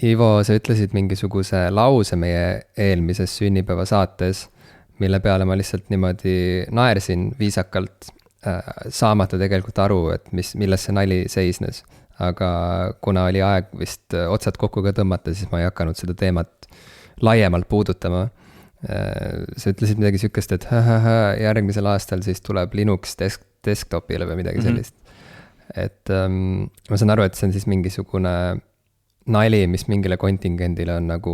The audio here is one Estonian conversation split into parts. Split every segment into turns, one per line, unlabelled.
Ivo, sa ütlesid mingisuguse lause meie eelmises sünnipäeva saates, mille peale ma lihtsalt niimoodi naersin viisakalt, saamata tegelikult aru, et milles see nali seisnes. Aga kuna oli aeg vist otsad kokku ka tõmmata, siis ma ei hakanud seda teemat laiemalt puudutama. Sa ütlesid midagi sükest, et järgmisel aastal siis tuleb Linux desktopile või midagi sellist. Et ma saan aru, et see on siis mingisugune nali, mis mingile kontingendile on nagu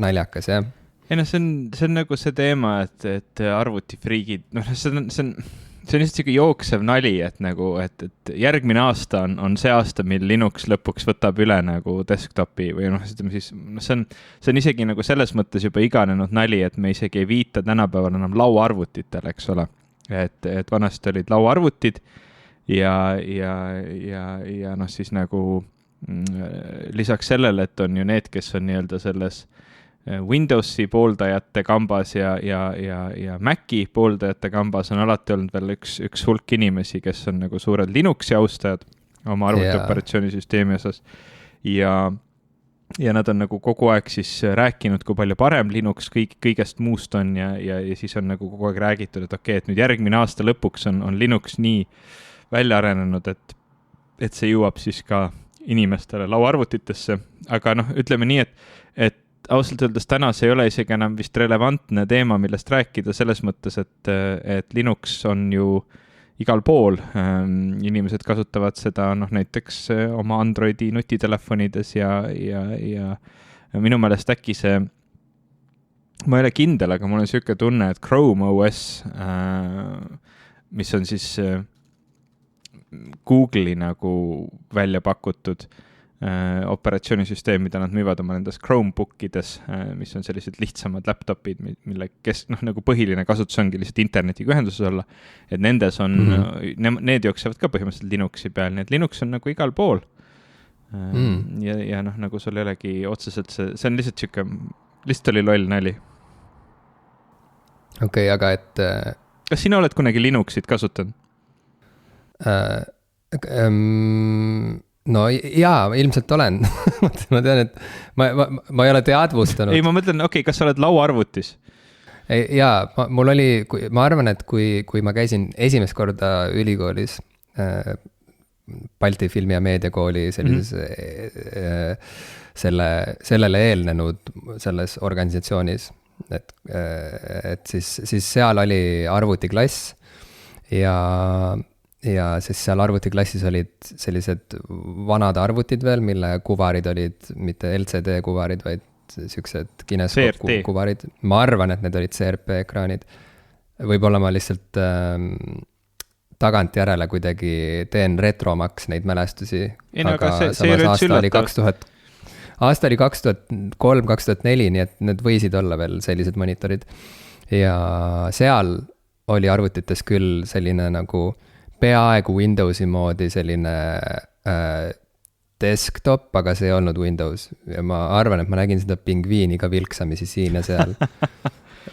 naljakas, jah?
Ei no, see on nagu see teema, et arvutifriigid, see on lihtsalt siuke jooksev nali, et nagu, et järgmine aasta on see aasta, mil Linux lõpuks võtab üle nagu desktopi või ütleme siis, see on isegi nagu selles mõttes juba iganenud nali, et me isegi ei viita tänapäeval enam lauaarvutitel, eks ole. Et vanasti olid lauaarvutid ja siis nagu lisaks sellele, et on ju need, kes on nii-öelda selles Windowsi pooldajate kambas ja Maci pooldajate kambas on alati olnud veel üks hulk inimesi, kes on nagu suured Linuxi austajad oma arvutiooperatsioonisüsteemi osas ja nad on nagu kogu aeg siis rääkinud, kui palju parem Linux kõigest muust on ja siis on nagu kogu aeg räägitud, et okei, et nüüd järgmine aasta lõpuks on Linux nii välja arenenud, et see jõuab siis ka inimestele lauaarvutitesse, aga ütleme nii, et ausalt öeldes täna see ei ole isegi enam vist relevantne teema, millest rääkida selles mõttes, et Linux on ju igal pool. Inimesed kasutavad seda näiteks oma Androidi nutitelefonides ja minu meelest äkki see, ma ei ole kindel, aga mul on siuke tunne, et Chrome OS, mis on siis Google'i nagu välja pakutud operatsioonisüsteem, mida nad müüvad oma nendes Chromebookides, mis on sellised lihtsamad laptopid, mille nagu põhiline kasutus ongi lihtsalt internetiga ühenduses olla, et nendes on, need jooksevad ka põhimõtteliselt Linuxi peal, nii et Linux on nagu igal pool. Ja nagu sul ei olegi otseselt see on lihtsalt oli loll nali.
Okei, aga et
kas sina oled kunagi Linuxit kasutanud?
No jaa, ilmselt olen. Ma tean, et ma ei ole teadvustanud.
Ei, ma mõtlen, kas sa oled lauaarvutis?
Jaa, mul oli, ma arvan, et kui ma käisin esimest korda ülikoolis, Balti Filmi- ja Meediakooli sellises, sellele eelnenud selles organisatsioonis, et siis seal oli arvutiklass ja siis seal arvutiklassis olid sellised vanad arvutid veel, mille kuvarid olid mitte LCD kuvarid, vaid siuksed kineskoop kuvarid. Ma arvan, et need olid CRP ekraanid. Võib-olla ma lihtsalt tagant järele kuidagi teen retromaks neid mälestusi. Aga samas aasta oli 2003-2004, nii et need võisid olla veel sellised monitorid. Ja seal oli arvutites küll selline nagu peaaegu Windowsi moodi selline desktop, aga see ei olnud Windows. Ja ma arvan, et ma nägin seda pingviini ka vilksamisi siin ja seal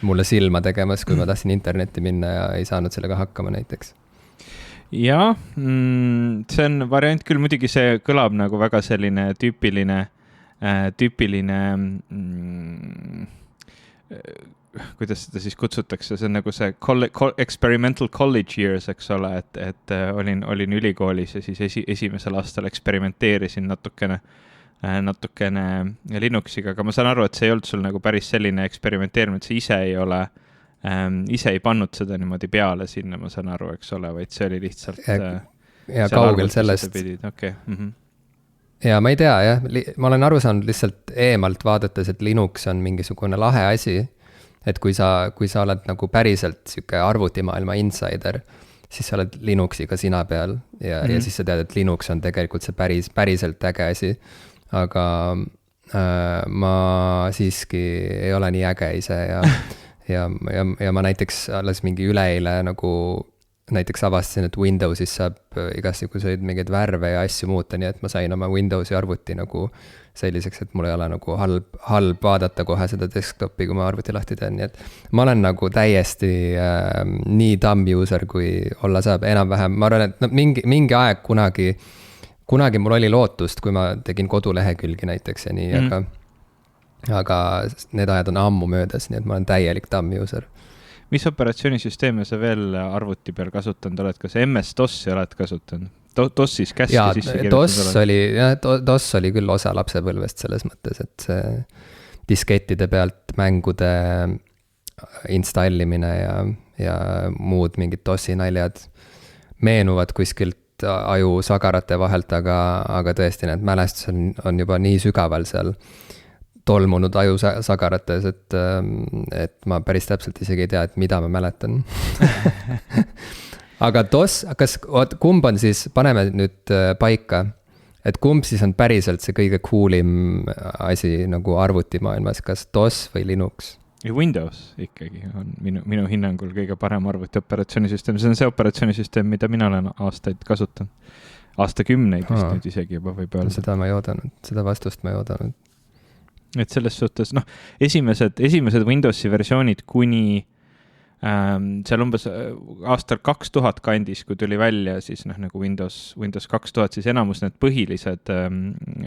mulle silma tegemas, kui ma tahtsin internetti minna ja ei saanud sellega hakkama näiteks.
Jaa, see on variant küll, muidugi see kõlab nagu väga selline tüüpiline kuidas seda siis kutsutakse, see on nagu see experimental college years, eks ole, et olin ülikoolis ja siis esimesel aastal eksperimenteerisin natukene Linuxiga, aga ma saan aru, et see ei olnud sul nagu päris selline eksperimenteerimine, et sa ise ei pannud seda niimoodi peale sinna, ma saan aru, eks ole, vaid see oli lihtsalt
ja kaugel sellest.
Okay.
Ja ma ei tea, jah, ma olen aru saanud lihtsalt eemalt vaadates, et Linux on mingisugune lahe asi, et kui sa oled nagu päriselt siuke arvutimaailma insider, siis sa oled Linuxiga sina peal ja siis sa tead, et Linux on tegelikult see päriselt äge asi. Aga ma siiski ei ole nii äge ise ja ma näiteks alles mingi üleeile nagu näiteks avastasin, et Windowsis saab igasuguseid mingeid värve ja asju muuta, nii et ma sain oma Windowsi arvuti nagu selliseks, et mul ei ole nagu halb vaadata kohe seda desktopi, kui ma arvuti lahti teen, nii et ma olen nagu täiesti nii dumb user, kui olla saab enam-vähem. Ma arvan, et mingi aeg kunagi kunagi mul oli lootust, kui ma tegin kodulehekülgi näiteks ja nii, aga need ajad on ammu möödas, nii et ma olen täielik dumb user.
Mis operatsioonisüsteeme sa veel arvuti peal kasutanud oled? Kas MS-DOS-i oled kasutanud? DOS-is käske sisse kirjutanud?
DOS oli küll osa lapsepõlvest selles mõttes, et see diskettide pealt mängude installimine ja muud mingid DOS-i naljad meenuvad kuskilt aju sagarate vahelt, aga tõesti need mälestused on juba nii sügaval seal tolmunud aju sagarates, et ma päris täpselt isegi ei tea, et mida ma mäletan. Aga DOS, kumb on siis, paneme nüüd paika, et kumb siis on päriselt see kõige coolim asi nagu arvutimaailmas, kas DOS või Linux?
Ja Windows ikkagi on minu hinnangul kõige parem arvuti operatsioonisüsteem. See on see operatsioonisüsteem, mida mina olen aastaid kasutanud. Aastakümneid vist nüüd isegi juba võib öelda.
Seda ma ei oodanud, seda vastust ma ei oodanud.
Et selles suhtes, esimesed Windowsi versioonid kuni seal umbes aastal 2000 kandis, kui tuli välja, siis nagu Windows 2000, siis enamus need põhilised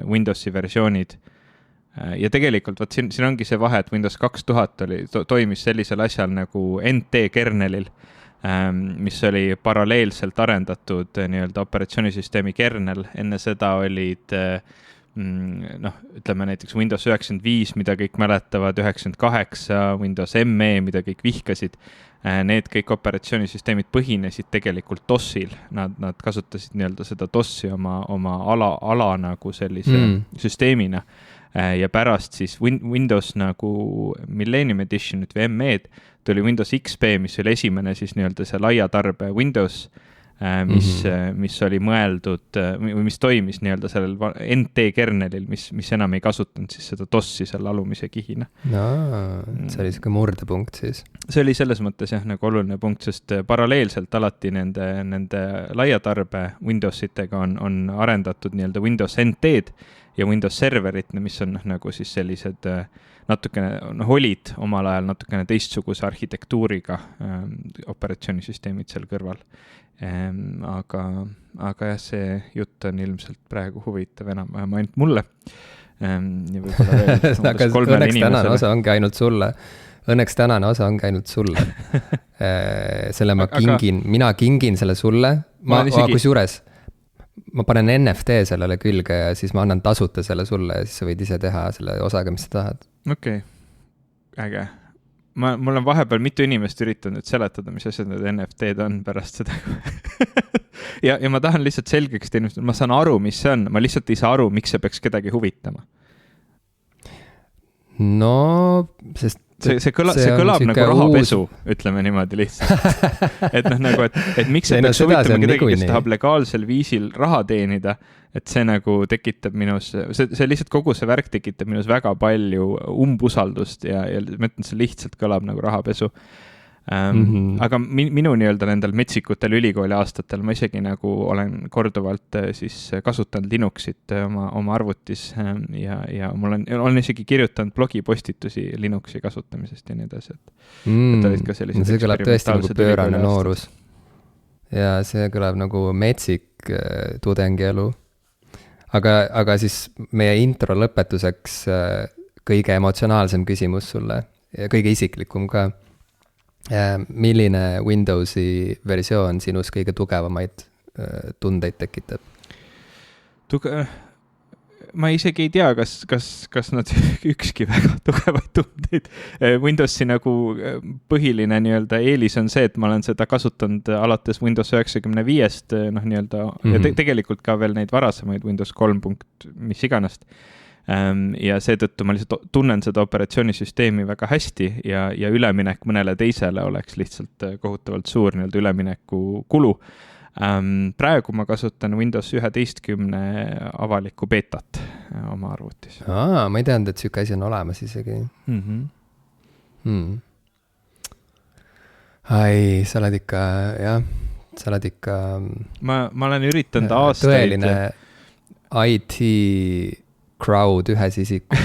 Windowsi versioonid. Ja tegelikult siin ongi see vahe, et Windows 2000 toimis sellisel asjal nagu NT kernelil, mis oli paralleelselt arendatud nii-öelda operatsioonisüsteemi kernel. Enne seda olid ütleme näiteks Windows 95, mida kõik mäletavad, 98, Windows ME, mida kõik vihkasid. Need kõik operatsioonisüsteemid põhinesid tegelikult DOS-il. Nad kasutasid nii-öelda seda DOS-i oma ala nagu sellise süsteemina. Ja pärast siis Windows nagu Millennium Edition või ME-d tuli Windows XP, mis oli esimene siis nii-öelda see laia tarbe Windows, mis oli mõeldud või mis toimis nii-öelda sellel NT kernelil, mis enam ei kasutanud siis seda DOS-i selle alumise kihina.
See oli siuke murdepunkt siis.
See oli selles mõttes nagu oluline punkt, sest paralleelselt alati nende laia tarbe Windowsitega on arendatud nii-öelda Windows NT-d ja Windows Serverit, mis on nagu siis sellised natukene olid omal ajal natukene teistsuguse arhitektuuriga operatsioonisüsteemid seal kõrval. Aga jah, see jutt on ilmselt praegu huvitav enam-vähem ainult mulle. Ja võib-olla veel
aga õnneks tänane osa ongi ainult sulle. Selle mina kingin selle sulle. Kusjuures ma panen NFT sellele külge ja siis ma annan tasuta selle sulle ja siis sa võid ise teha selle osaga, mis sa tahad.
Okei, äge. Mul on vahepeal mitu inimest üritanud seletada, mis asjad need NFT-d on pärast seda. ja ma tahan lihtsalt selgeks teinud, ma saan aru, mis see on, ma lihtsalt ei saa aru, miks see peaks kedagi huvitama.
No, sest
see kõlab nagu rahapesu, ütleme niimoodi lihtsalt. Et miks see peaks huvitama kedagi, kes tahab legaalsel viisil raha teenida, et see nagu tekitab minus, see lihtsalt kogu see värk tekitab minus väga palju umbusaldust ja ma ütlen, see lihtsalt kõlab nagu rahapesu. Aga minu nii-öelda nendel metsikutel ülikooli aastatel ma isegi nagu olen korduvalt siis kasutanud Linuxit oma arvutis ja mul on isegi kirjutanud blogipostitusi Linuxi kasutamisest ja nii edasi.
See kõlab tõesti nagu pöörane noorus. Ja see kõlab nagu metsik tudengi elu. Aga siis meie intro lõpetuseks kõige emotsionaalsem küsimus sulle ja kõige isiklikum ka. Milline Windowsi versioon sinus kõige tugevamaid tundeid tekitab?
Ma isegi ei tea, kas nad ükski väga tugevaid tundeid. Windowsi nagu põhiline nii-öelda eelis on see, et ma olen seda kasutanud alates Windows 95-st nii-öelda, ja tegelikult ka veel neid varasemaid Windows 3. mis iganast. Ja seetõttu ma lihtsalt tunnen seda operatsioonisüsteemi väga hästi ja üleminek mõnele teisele oleks lihtsalt kohutavalt suur nii-öelda ülemineku kulu. Praegu ma kasutan Windows 11 avalikku beetat oma arvutis.
Ma ei teadnud, et siuke asi on olemas isegi. Ai, sa oled ikka
ma olen üritanud aastaid
tõeline IT crowd ühes isikus.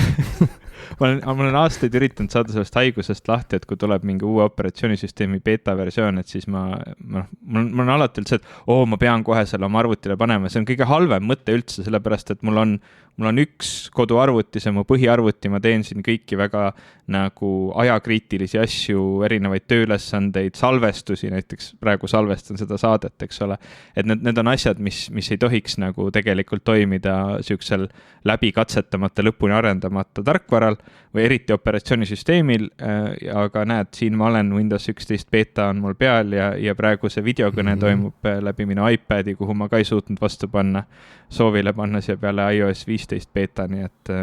ma olen aastaid üritanud saada sellest haigusest lahti, et kui tuleb mingi uue operatsioonisüsteemi beta versioon, et siis mul on alati olnud see, et ma pean kohe selle oma arvutile panema. See on kõige halvem mõte üldse, sellepärast et mul on üks koduarvuti, see on mu põhiarvuti, ma teen siin kõiki väga nagu ajakriitilisi asju, erinevaid tööülesandeid, salvestusi, näiteks praegu salvestan seda saadet, eks ole. Et need on asjad, mis ei tohiks nagu tegelikult toimida sihukesel läbikatsetamata, lõpuni arendamata tarkvaral või eriti operatsioonisüsteemil, aga näed, siin ma olen, Windows 11 beta on mul peal ja praegu see videokõne toimub läbi minu iPadi, kuhu ma ka ei suutnud vastu panna, soovile panna siia peale iOS 15 beta, nii et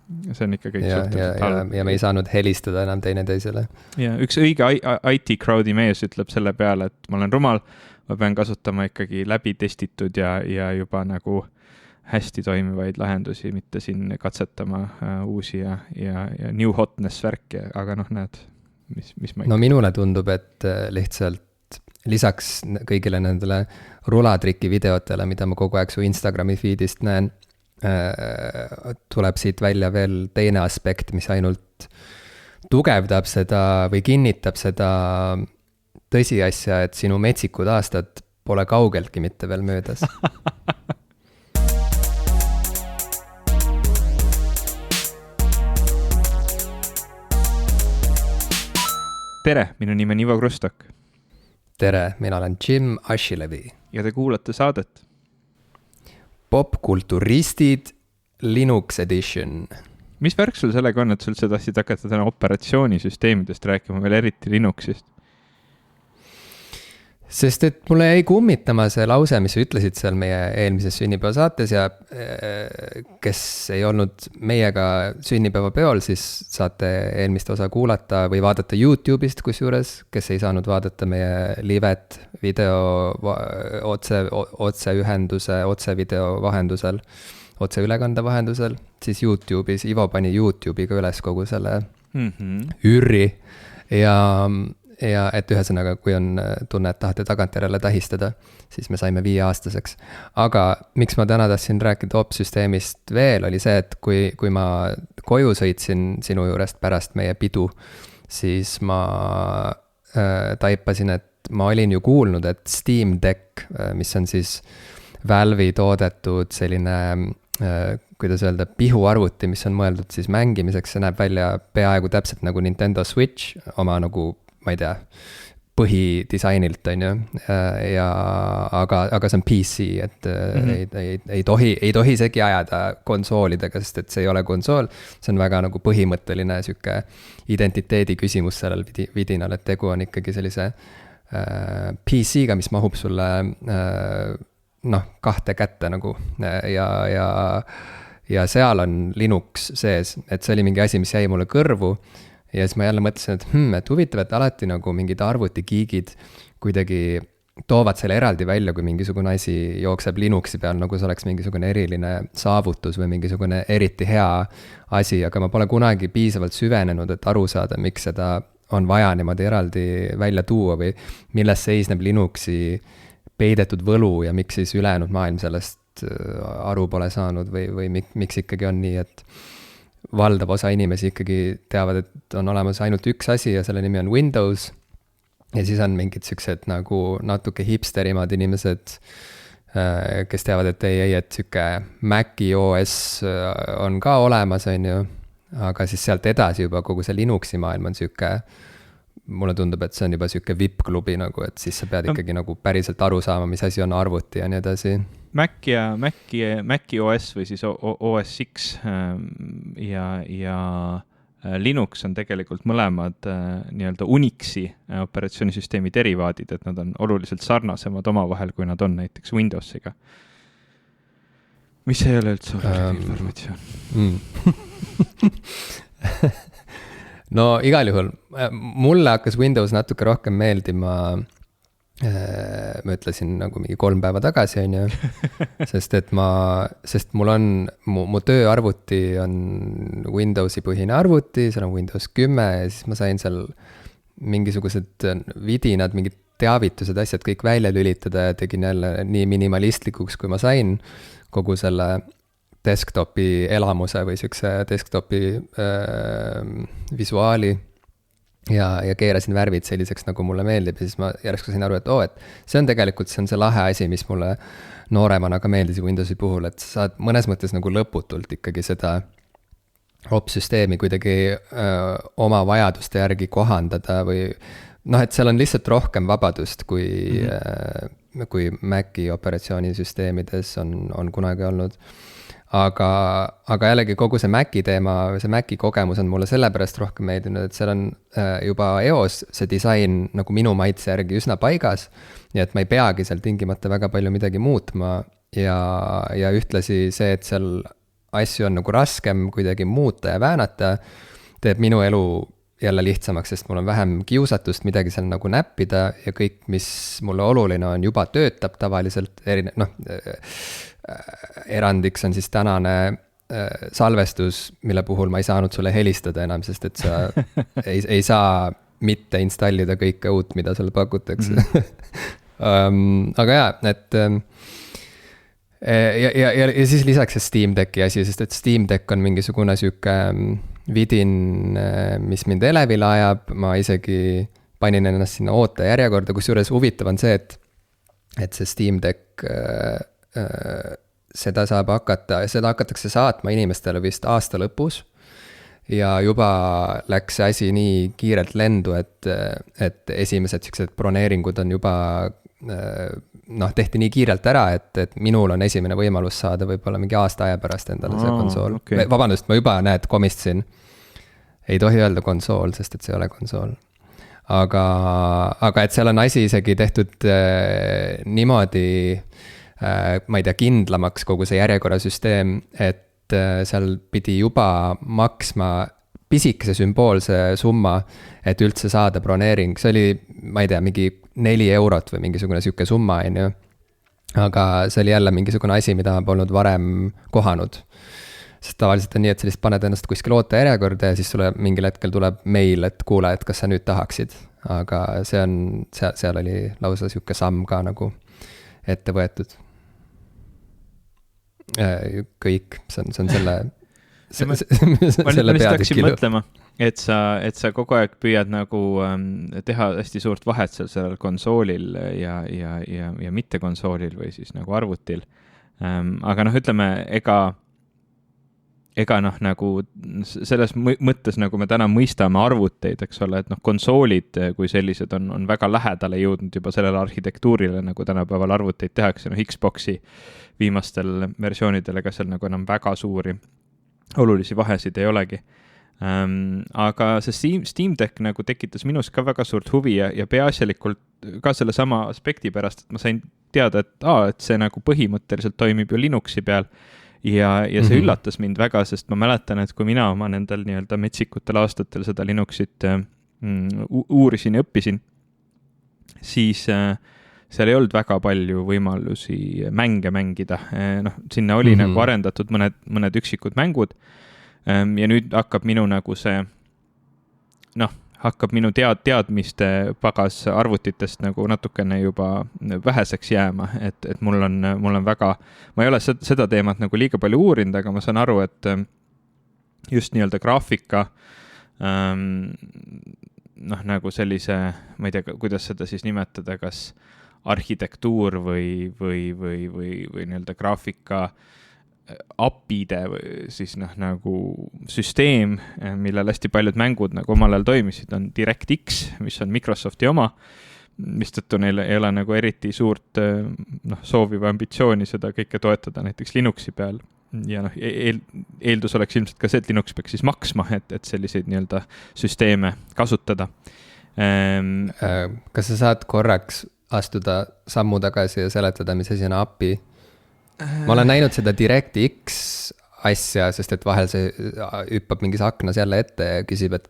see on ikka kõik suhteliselt halb.
Ja me ei saanud helistada enam teineteisele.
Ja üks õige IT-crowdi mees ütleb selle peale, et ma olen rumal, ma pean kasutama ikkagi läbi testitud ja juba nagu hästi toimivaid lahendusi, mitte siin katsetama uusi ja new hotness värki, aga näed, mis ma ikka...
No minule tundub, et lihtsalt lisaks kõigile nendele rulatriki videotele, mida ma kogu aeg su Instagrami feedist näen, tuleb siit välja veel teine aspekt, mis ainult tugevdab seda või kinnitab seda tõsiasja, et sinu metsikud aastad pole kaugeltki mitte veel möödas.
Tere, minu nimi on Ivo Krustok.
Tere, mina olen Jim Ashilevi.
Ja te kuulate saadet
Popkulturistid Linux Edition.
Mis värk sul sellega on, et sul sa tahtsid hakata täna operatsioonisüsteemidest rääkima, veel eriti Linuxist?
Sest et mulle jäi kummitama see lause, mis sa ütlesid seal meie eelmises sünnipäevasaates ja kes ei olnud meiega sünnipäevapeol, siis saate eelmist osa kuulata või vaadata YouTube'ist kusjuures, kes ei saanud vaadata meie livet video otseühenduse, otsevideo vahendusel, otseülekande vahendusel, siis YouTube'is, Ivo pani YouTube'iga üles kogu selle ürri ja et ühesõnaga, kui on tunne, et tahate tagantjärele tähistada, siis me saime 5-aastaseks. Aga miks ma täna tahtsin rääkida OP-süsteemist veel, oli see, et kui ma koju sõitsin sinu juurest pärast meie pidu, siis ma taipasin, et ma olin ju kuulnud, et Steam Deck, mis on siis Valve'i toodetud selline, kuidas öelda, pihuarvuti, mis on mõeldud siis mängimiseks, see näeb välja peaaegu täpselt nagu Nintendo Switch, oma nagu ma ei tea, põhidisainilt on ju, aga see on PC, et ei tohi segi ajada konsoolidega, sest et see ei ole konsool, see on väga nagu põhimõtteline süke identiteedi küsimus sellel vidinal, et tegu on ikkagi sellise PC-ga, mis mahub sulle kahte kätte nagu ja seal on Linux sees, et see oli mingi asi, mis jäi mulle kõrvu. Ja siis ma jälle mõtlesin, et huvitav, et alati nagu mingid arvutigiigid kuidagi toovad selle eraldi välja, kui mingisugune asi jookseb Linuxi peal, nagu see oleks mingisugune eriline saavutus või mingisugune eriti hea asi, aga ma pole kunagi piisavalt süvenenud, et aru saada, miks seda on vaja niimoodi eraldi välja tuua või milles seisneb Linuxi peidetud võlu ja miks siis ülejäänud maailm sellest aru pole saanud või miks ikkagi on nii, et valdav osa inimesi ikkagi teavad, et on olemas ainult üks asi ja selle nimi on Windows. Ja siis on mingid siuksed nagu natuke hipsterimad inimesed, kes teavad, et et siuke Maci OS on ka olemas, on ju. Aga siis sealt edasi juba kogu see Linuxi maailm on siuke, mulle tundub, et see on juba siuke VIP-klubi nagu, et siis sa pead ikkagi nagu päriselt aru saama, mis asi on arvuti ja nii edasi.
Maci OS või siis OS X ja Linux on tegelikult mõlemad nii-öelda Unixi operatsioonisüsteemi derivaadid, et nad on oluliselt sarnasemad omavahel, kui nad on näiteks Windowsiga. Mis ei ole üldse oluline informatsioon?
No igal juhul, mulle hakkas Windows natuke rohkem meeldima, ma ütlesin nagu mingi 3 päeva tagasi, on ju, sest mul on, mu tööarvuti on Windowsi põhine arvuti, seal on Windows 10 ja siis ma sain seal mingisugused vidinad, mingid teavitused, asjad kõik välja lülitada ja tegin jälle nii minimalistlikuks, kui ma sain kogu selle desktopi elamuse või siukse desktopi visuaali ja keerasin värvid selliseks, nagu mulle meeldib ja siis ma järsku sain aru, et see on tegelikult, see on see lahe asi, mis mulle nooremana ka meeldis Windowsi puhul, et sa saad mõnes mõttes nagu lõputult ikkagi seda opsüsteemi kuidagi oma vajaduste järgi kohandada või noh, et seal on lihtsalt rohkem vabadust, kui Maci operatsioonisüsteemides on kunagi olnud. Aga jällegi kogu see Maci teema, see Maci kogemus on mulle sellepärast rohkem meeldinud, et seal on juba eos see disain nagu minu maitse järgi üsna paigas, nii et ma ei peagi seal tingimata väga palju midagi muutma ja ühtlasi see, et seal asju on nagu raskem kuidagi muuta ja väänata, teeb minu elu jälle lihtsamaks, sest mul on vähem kiusatust midagi seal nagu näppida ja kõik, mis mulle oluline on, juba töötab tavaliselt, erandiks on siis tänane salvestus, mille puhul ma ei saanud sulle helistada enam, sest et sa ei saa mitte installida kõike uut, mida sulle pakutakse. Aga jaa, et ja siis lisaks see Steam Decki asi, sest et Steam Deck on mingisugune siuke vidin, mis mind elevile ajab, ma isegi panin ennast sinna ootejärjekorda, kusjuures huvitav on see, et see Steam Deck, seda hakatakse saatma inimestele vist aasta lõpus ja juba läks see asi nii kiirelt lendu, et esimesed siuksed broneeringud on juba tehti nii kiirelt ära, et minul on esimene võimalus saada võib-olla mingi aasta aja pärast endale see konsool. Okay. Vabandust, ma juba komistasin. Ei tohi öelda konsool, sest et see ei ole konsool. Aga et seal on asi isegi tehtud niimoodi, ma ei tea, kindlamaks kogu see järjekorrasüsteem, et seal pidi juba maksma pisikese sümboolse summa, et üldse saada broneering. See oli, ma ei tea, mingi 4 eurot või mingisugune siuke summa, on ju. Aga see oli jälle mingisugune asi, mida ma polnud varem kohanud. Sest tavaliselt on nii, et sa lihtsalt paned ennast kuskil ootejärjekorda ja siis sulle mingil hetkel tuleb meil, et kuule, et kas sa nüüd tahaksid. Aga seal oli lausa siuke samm ka nagu ette võetud. Kõik, see on selle
ma nüüd hakkasin mõtlema, et sa kogu aeg püüad nagu teha hästi suurt vahet sellel konsoolil ja mitte konsoolil või siis nagu arvutil. Aga ütleme, ega nagu selles mõttes, nagu me täna mõistame arvuteid, eks ole, et konsoolid kui sellised on väga lähedale jõudnud juba sellele arhitektuurile, nagu tänapäeval arvuteid tehakse, Xboxi viimastel versioonidel, ega seal nagu enam väga suuri olulisi vahesid ei olegi. Aga see Steam Deck nagu tekitas minus ka väga suurt huvi ja peaasjalikult ka selle sama aspekti pärast, et ma sain teada, et see nagu põhimõtteliselt toimib ju Linuxi peal ja see üllatas mind väga, sest ma mäletan, et kui mina oma nendel nii-öelda metsikutel aastatel seda Linuxit uurisin ja õppisin, siis seal ei olnud väga palju võimalusi mänge mängida. Sinna oli nagu arendatud mõned üksikud mängud ja nüüd hakkab minu nagu see, hakkab minu teadmiste pagas arvutitest nagu natukene juba väheseks jääma, et mul on väga, ma ei ole seda teemat nagu liiga palju uurinud, aga ma saan aru, et just nii-öelda graafika, nagu sellise, ma ei tea, kuidas seda siis nimetada, kas arhitektuur või nii-öelda graafika API-de siis nagu süsteem, millel hästi paljud mängud nagu omal ajal toimisid, on DirectX, mis on Microsofti oma, mistõttu neil ei ole nagu eriti suurt soovi või ambitsiooni seda kõike toetada näiteks Linuxi peal. Ja eeldus oleks ilmselt ka see, et Linux peaks siis maksma, et selliseid nii-öelda süsteeme kasutada.
Kas sa saad korraks astuda sammu tagasi ja seletada, mis asi on API? Ma olen näinud seda DirectX asja, sest et vahel see hüppab mingis aknas jälle ette ja küsib, et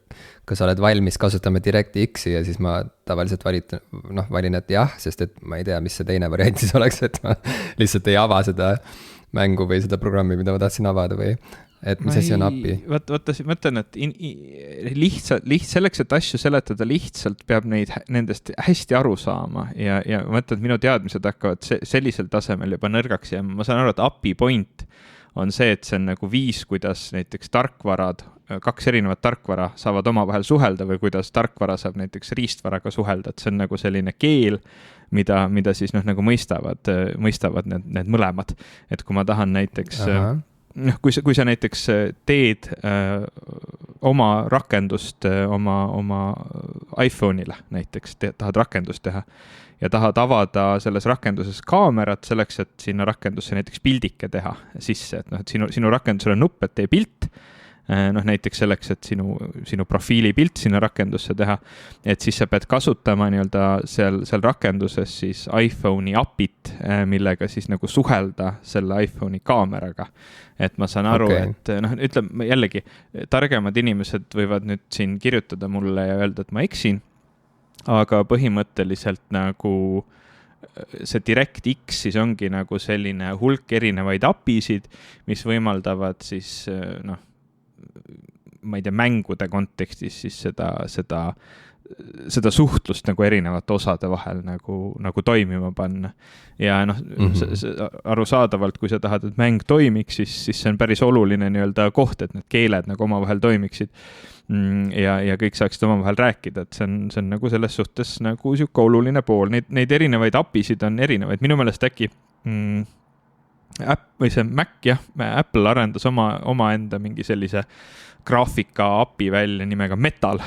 kas oled valmis kasutama DirectX-i ja siis ma tavaliselt valin, et jah, sest et ma ei tea, mis see teine variant siis oleks, et ma lihtsalt ei ava seda mängu või seda programmi, mida ma tahtsin avada või et mis asi on API.
Vaata, ma ütlen, et lihtsalt selleks, et asju seletada lihtsalt peab nendest hästi aru saama ja ma ütlen, et minu teadmised hakkavad sellisel tasemel juba nõrgaks ja ma saan aru, et API point on see, et see on nagu viis, kuidas näiteks tarkvarad, kaks erinevat tarkvara saavad omavahel suhelda või kuidas tarkvara saab näiteks riistvaraga suhelda, et see on nagu selline keel, mida siis nagu mõistavad need mõlemad. Et kui ma tahan näiteks, kui sa näiteks teed oma rakendust oma iPhone'ile näiteks, tahad rakendust teha ja tahad avada selles rakenduses kaamerat selleks, et sinna rakendusse näiteks pildike teha sisse, et et sinu rakendusel on nupp, et tee pilt, näiteks selleks, et sinu profiilipilt sinna rakendusse teha, et siis sa pead kasutama nii-öelda seal rakenduses siis iPhone'i apit, millega siis nagu suhelda selle iPhone'i kaameraga. Et ma saan aru, et ütleme jällegi, targemad inimesed võivad nüüd siin kirjutada mulle ja öelda, et ma eksin, aga põhimõtteliselt nagu see DirectX siis ongi nagu selline hulk erinevaid apisid, mis võimaldavad siis ma ei tea, mängude kontekstis siis seda suhtlust nagu erinevate osade vahel nagu toimima panna. Ja arusaadavalt, kui sa tahad, et mäng toimiks, siis see on päris oluline nii-öelda koht, et need keeled nagu omavahel toimiksid ja kõik saaksid omavahel rääkida, et see on nagu selles suhtes nagu siuke oluline pool. Neid erinevaid apisid on erinevaid. Minu meelest äkki või see Mac, Apple arendas oma enda mingi sellise graafika api välja nimega Metal.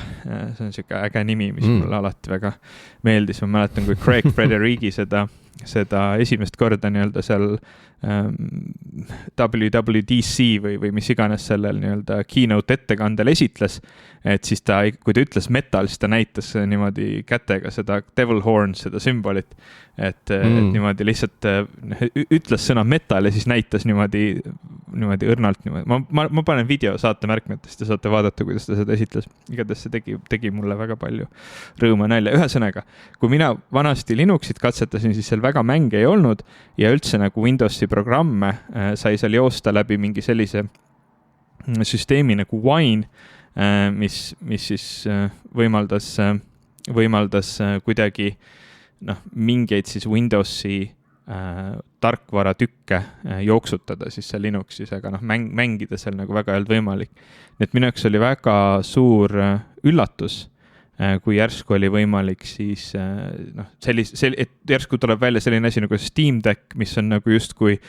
See on siuke äge nimi, mis mulle alati väga meeldis. Ma mäletan, kui Craig Federighi seda esimest korda nii-öelda seal WWDC või mis iganes sellel nii-öelda keynote ettekandel esitles, et siis kui ta ütles Metal, siis ta näitas niimoodi kätega seda Devil Horn, seda sümbolit, et niimoodi lihtsalt ütles sõna Metal ja siis näitas niimoodi õrnalt niimoodi. Ma panen video saatemärkmetest ja saate vaadata, kuidas ta seda esitles. Igatahes see tegi mulle väga palju rõõmu ja nalja. Ühesõnaga, kui mina vanasti Linuxit katsetasin, siis seal väga mänge ei olnud ja üldse nagu Windowsi programme sai seal joosta läbi mingi sellise süsteemi nagu Wine, mis siis võimaldas kuidagi mingeid siis Windowsi tarkvaratükke jooksutada siis seal Linuxis, aga mängida seal nagu väga ei olnud võimalik. Nii et minu jaoks oli väga suur üllatus, kui järsku oli võimalik siis, et järsku tuleb välja selline asi nagu Steam Deck, mis on nagu justkui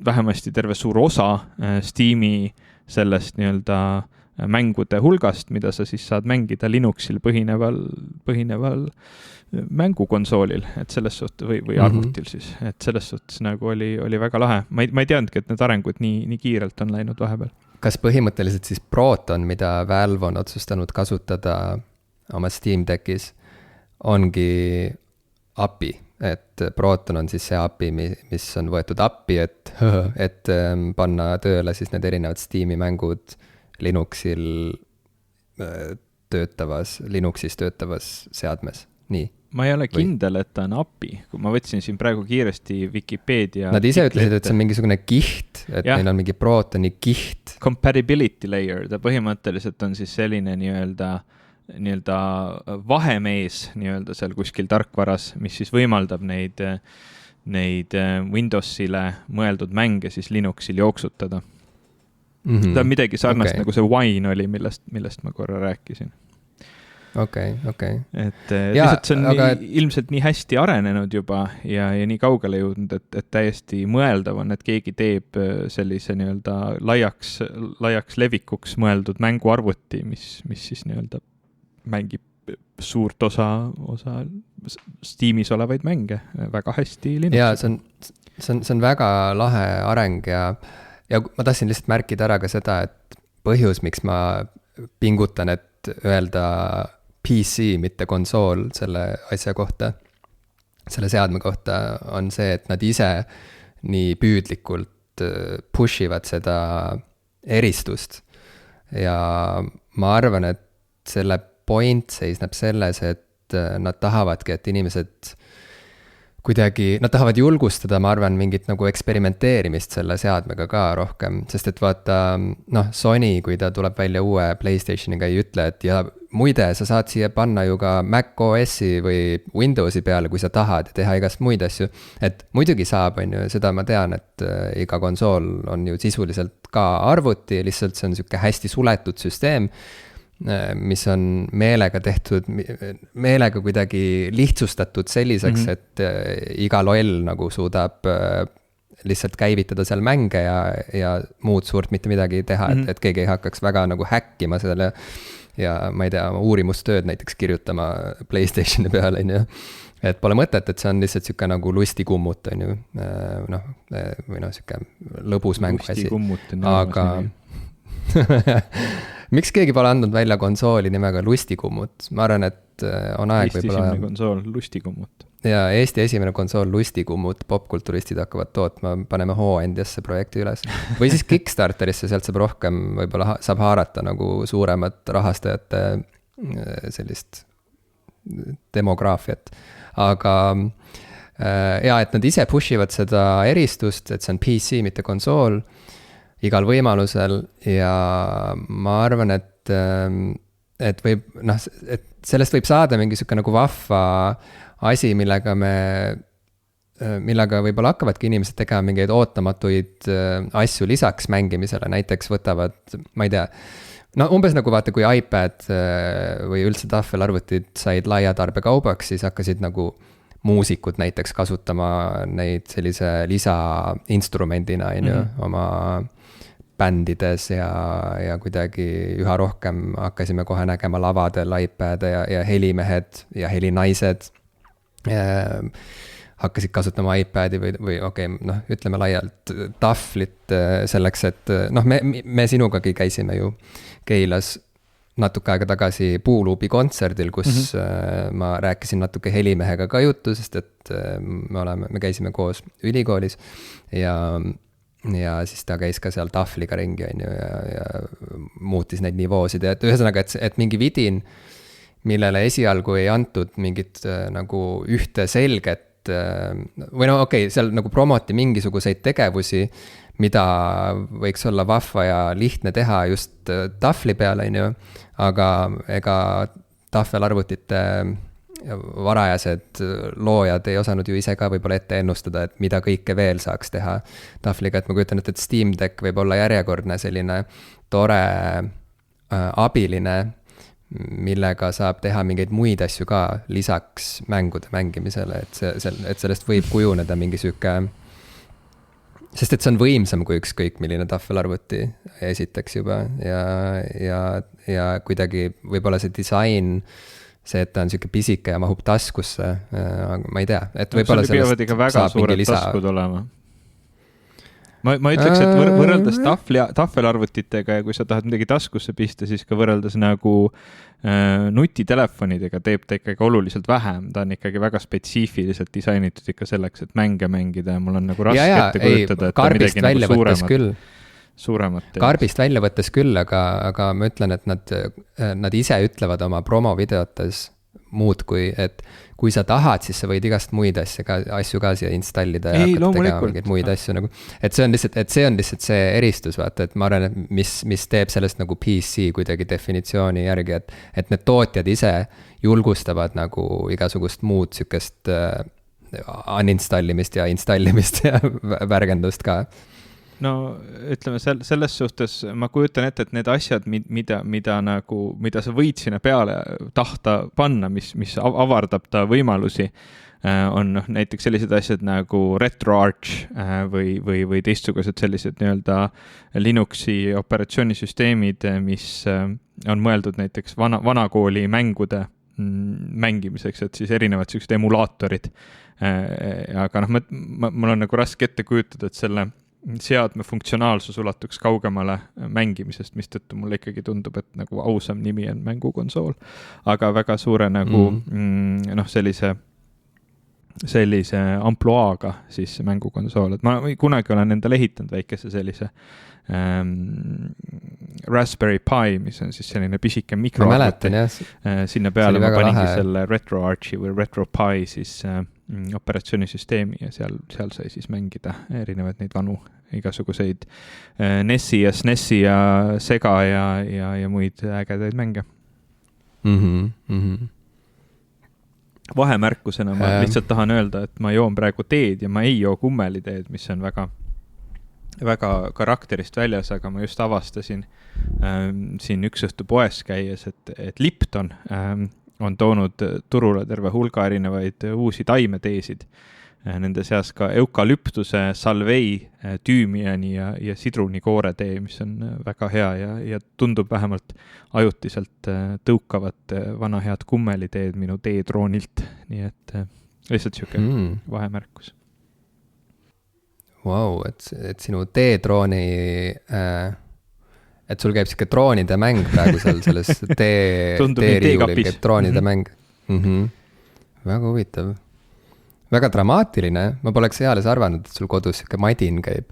vähemasti terve suur osa Steam'i sellest nii-öelda mängude hulgast, mida sa siis saad mängida Linuxil põhineval mängukonsoolil, et selles suhtes või arvutil siis, et selles suhtes nagu oli väga lahe. Ma ei teadnudki, et need arengud nii kiirelt on läinud vahepeal.
Kas põhimõtteliselt siis Proton, mida Valve on otsustanud kasutada oma Steam Deckis, ongi API, et Proton on siis see API, mis on võetud appi, et panna tööle siis need erinevad Steam'i mängud Linuxis töötavas seadmes. Nii.
Ma ei ole kindel, et ta on API. Kui ma võtsin siin praegu kiiresti Wikipedia.
Nad ise ütlesid, et see on mingisugune kiht, et neil on mingi Protoni kiht.
Compatibility layer, ta põhimõtteliselt on siis selline nii-öelda vahemees nii-öelda seal kuskil tarkvaras, mis siis võimaldab neid Windowsile mõeldud mänge siis Linuxil jooksutada. Ta on midagi sarnast nagu see Wine oli, millest ma korra rääkisin.
Okay.
Et lihtsalt see on ilmselt nii hästi arenenud juba ja nii kaugele jõudnud, et täiesti mõeldav on, et keegi teeb sellise nii-öelda laiaks levikuks mõeldud mänguarvuti, mis siis nii-öelda mängib suurt osa Steamis olevaid mänge väga hästi Linuxi.
Ja see on väga lahe areng ja ma tahtsin lihtsalt märkida ära ka seda, et põhjus, miks ma pingutan, et öelda PC, mitte konsool selle asja kohta, selle seadme kohta, on see, et nad ise nii püüdlikult push ivad seda eristust. Ja ma arvan, et selle point seisneb selles, et nad tahavadki, et inimesed kuidagi, nad tahavad julgustada, ma arvan, mingit nagu eksperimenteerimist selle seadmega ka rohkem, sest et vaata, noh, Sony, kui ta tuleb välja uue PlayStationiga, ei ütle, et ja muide, sa saad siia panna ju ka Mac OS-i või Windowsi peale, kui sa tahad ja teha igast muid asju. Et muidugi saab, on ju, seda ma tean, et iga konsool on ju sisuliselt ka arvuti, lihtsalt see on niisugune hästi suletud süsteem, mis on meelega tehtud, meelega kuidagi lihtsustatud selliseks, et iga loll nagu suudab lihtsalt käivitada seal mänge ja muud suurt mitte midagi teha, et keegi ei hakkaks väga nagu häkkima selle ja ma ei tea, uurimustööd näiteks kirjutama PlayStationi peale, on ju. Et pole mõtet, et see on lihtsalt siuke nagu lustikummut, on ju, noh, või noh, siuke lõbus mänguasi, aga miks keegi pole andnud välja konsooli nimega Lustikummut? Ma arvan, et on aeg
Eesti
võib-olla...
esimene konsool Lustikummut.
Ja Eesti esimene konsool Lustikummut, popkulturistid hakkavad tootma, paneme hooandjasse projekti üles. Või siis Kickstarterisse, sealt saab rohkem, võib-olla saab haarata nagu suuremat rahastajate sellist demograafiat. Aga ja, et nad ise pushivad seda eristust, et see on PC, mitte konsool, igal võimalusel ja ma arvan, et võib, noh, et sellest võib saada mingi siuke nagu vahva asi, millega võib-olla hakkavadki inimesed tegema mingeid ootamatuid asju lisaks mängimisele, näiteks võtavad, ma ei tea, no umbes nagu vaata, kui iPad või üldse tahvelarvutid said laiatarbekaubaks, siis hakkasid nagu muusikud näiteks kasutama neid sellise lisainstrumendina, on ju, oma bändides ja kuidagi üha rohkem hakkasime kohe nägema lavadel iPad'e ja helimehed ja helinaised hakkasid kasutama iPad'i või okei, noh, ütleme laialt tahvlit selleks, et noh, me sinugagi käisime ju Keilas natuke aega tagasi Puuluubi kontserdil, kus ma rääkisin natuke helimehega ka juttu, sest et me käisime koos ülikoolis ja siis ta käis ka seal tahvliga ringi, on ju, ja muutis neid nivoosid, et ühesõnaga, et mingi vidin, millele esialgu ei antud mingit nagu ühte selget, või no okei, seal nagu promoti mingisuguseid tegevusi, mida võiks olla vahva ja lihtne teha just tahvli peale, on ju, aga ega tahvelarvutite varajased loojad ei osanud ju ise ka võib-olla ette ennustada, et mida kõike veel saaks teha tahvliga, et ma kujutan, et Steam Deck võib olla järjekordne selline tore abiline, millega saab teha mingeid muid asju ka lisaks mängude mängimisele, et sellest võib kujuneda mingi süke, sest et see on võimsam kui ükskõik milline tahvelarvuti esiteks juba ja kuidagi võib-olla see disain, see, et ta on siuke pisike ja mahub taskusse, ma ei tea, et võib-olla
sellest saab mingi lisa. Taskud olema. Ma ütleks, et võrreldes tahvelarvutitega ja kui sa tahad midagi taskusse pista, siis ka võrreldes nagu nutitelefonidega teeb ta ikkagi oluliselt vähem. Ta on ikkagi väga spetsiifiliselt disainitud ikka selleks, et mänge mängida ja mul on nagu raske ette kujutada, et ta midagi nagu suuremat.
Karbist välja võttes küll, aga ma ütlen, et nad ise ütlevad oma promovideotes muud kui, et kui sa tahad, siis sa võid igast muid asju ka siia installida ja hakata tegema mingeid muid asju nagu. Et see on lihtsalt see eristus, vaata, et ma arvan, et mis teeb sellest nagu PC kuidagi definitsiooni järgi, et need tootjad ise julgustavad nagu igasugust muud sükest uninstallimist ja installimist ja värgendust ka.
No ütleme, selles suhtes ma kujutan ette, et need asjad, mida sa võid sinna peale tahta panna, mis avardab ta võimalusi, on näiteks sellised asjad nagu RetroArch või teistsugused sellised nii-öelda Linuxi operatsioonisüsteemid, mis on mõeldud näiteks vanakooli mängude mängimiseks, et siis erinevad sellised emulaatorid. Aga noh, mul on nagu raske ette kujutada, et selle seadme funktsionaalsus ulatuks kaugemale mängimisest, mistõttu mulle ikkagi tundub, et nagu ausam nimi on mängukonsool, aga väga suure nagu noh, sellise ampluaaga siis mängukonsool, et ma kunagi olen endale ehitanud väikese sellise Raspberry Pi, mis on siis selline pisike mikroarvuti. Sinna peale ma paningi selle RetroArchi või RetroPi siis operatsioonisüsteemi ja seal sai siis mängida erinevaid neid vanu igasuguseid NES-i ja SNES-i ja Sega ja muid ägedaid mänge. Vahemärkusena ma lihtsalt tahan öelda, et ma joon praegu teed ja ma ei joo kummeliteed, mis on väga, väga karakterist väljas, aga ma just avastasin siin üks õhtu poes käies, et Lipton on toonud turule terve hulga erinevaid uusi taimeteesid. Nende seas ka eukalüptuse, salvei, tüümiani ja sidrunikoore tee, mis on väga hea ja tundub vähemalt ajutiselt tõukavat vana head kummeliteed minu teetroonilt. Nii et lihtsalt siuke vahemärkus.
Vau, et sinu teetrooni, et sul käib siuke troonide mäng praegu seal selles teeriiulil käib troonide mäng. Väga huvitav. Väga dramaatiline, ma poleks eales arvanud, et sul kodus siuke madin käib.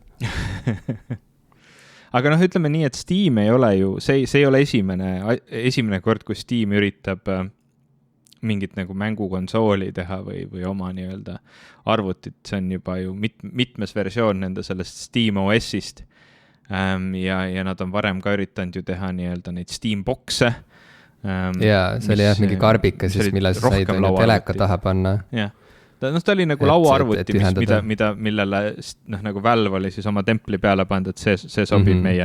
Aga ütleme nii, et Steam ei ole ju, see ei ole esimene kord, kui Steam üritab mingit nagu mängukonsooli teha või oma nii-öelda arvutit, see on juba ju mitmes versioon nende sellest Steam OS-ist ja nad on varem ka üritanud ju teha nii-öelda neid Steam boxe.
Jaa, see oli mingi karbika siis, mille sa said teleka taha panna.
Jah. Ta oli nagu lauaarvuti, millele nagu Valve oli siis oma templi peale pannud, et see sobib meie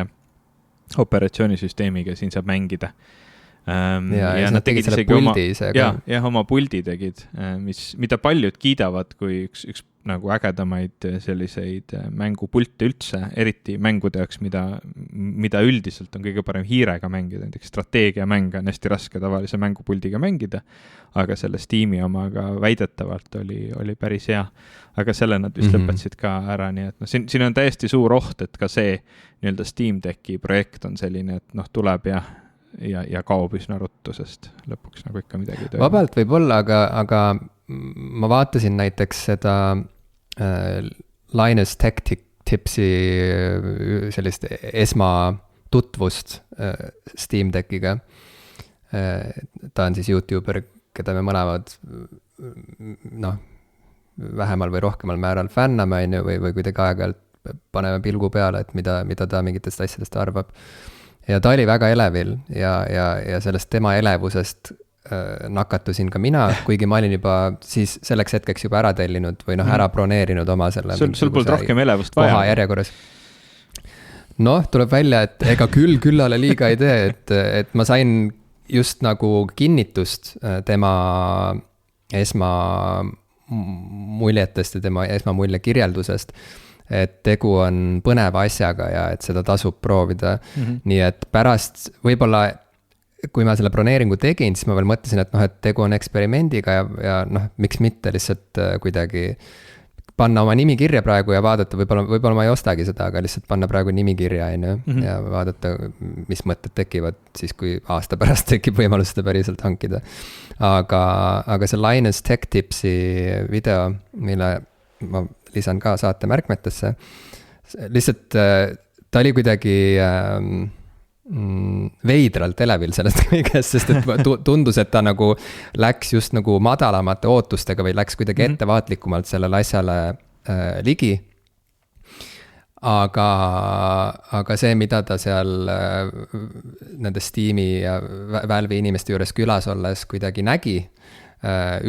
operatsioonisüsteemiga, siin saab mängida.
Ja nad tegid selle puldi ise ka.
Oma puldi tegid, mida paljud kiidavad kui üks nagu ägedamaid selliseid mängupulte üldse, eriti mängude jaoks, mida üldiselt on kõige parem hiirega mängida, näiteks strateegiamänge on hästi raske tavalise mängupuldiga mängida, aga selle Steam'i omaga väidetavalt oli päris hea. Aga selle nad vist lõpetasid ka ära, nii et siin on täiesti suur oht, et ka see nii-öelda Steam Decki projekt on selline, et tuleb ja kaob üsna ruttu, sest lõpuks nagu ikka midagi töö.
Vabalt võib olla, aga ma vaatasin näiteks seda Linus Tech Tipsi sellist esmatutvust Steam Deckiga. Ta on siis YouTuber, keda me mõlemad vähemal või rohkemal määral fänname või kuidagi aeg-ajalt paneme pilgu peale, et mida ta mingitest asjadest arvab. Ja ta oli väga elevil ja sellest tema elevusest nakatusin ka mina, kuigi ma olin juba siis selleks hetkeks juba ära tellinud või ära broneerinud oma selle.
Sul polnud rohkem elevust vaja.
Järjekorras. Tuleb välja, et ega küllale liiga ei tee, et ma sain just nagu kinnitust tema esmamuljetest ja tema esmamulje kirjeldusest, et tegu on põneva asjaga ja et seda tasub proovida. Nii et pärast võib-olla kui ma selle broneeringu tegin, siis ma veel mõtlesin, et tegu on eksperimendiga ja miks mitte lihtsalt kuidagi panna oma nimi kirja praegu ja vaadata, võib-olla ma ei ostagi seda, aga lihtsalt panna praegu nimi kirja ja vaadata, mis mõtted tekivad siis, kui aasta pärast tekib võimalus seda päriselt hankida. Aga see Linus Tech Tipsi video, mille ma lisan ka saate märkmetesse, lihtsalt ta oli kuidagi veidralt elevil sellest kõigest, sest et tundus, et ta nagu läks just nagu madalamate ootustega või läks kuidagi ettevaatlikumalt sellele asjale ligi. Aga see, mida ta seal nende Steam'i ja Valve'i inimeste juures külas olles kuidagi nägi,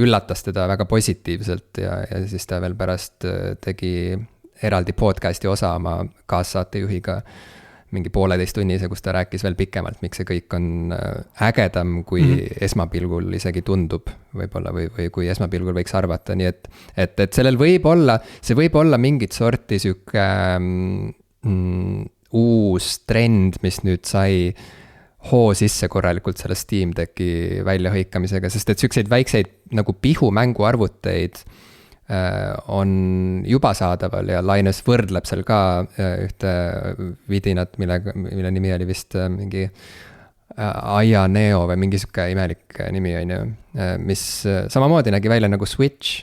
üllatas teda väga positiivselt ja siis ta veel pärast tegi eraldi podcasti osa oma kaassaatejuhiga mingi 1,5 tunnise, kus ta rääkis veel pikemalt, miks see kõik on ägedam, kui esmapilgul isegi tundub võib-olla või kui esmapilgul võiks arvata, nii et sellel võib olla mingit sorti siuke uus trend, mis nüüd sai hoo sisse korralikult selle Steam Decki väljahõikamisega, sest et siukseid väikseid nagu pihumänguarvuteid on juba saadaval ja Linus võrdleb seal ka ühte vidinat, mille nimi oli vist mingi Aya Neo või mingi siuke imelik nimi on ju, mis samamoodi nägi välja nagu Switch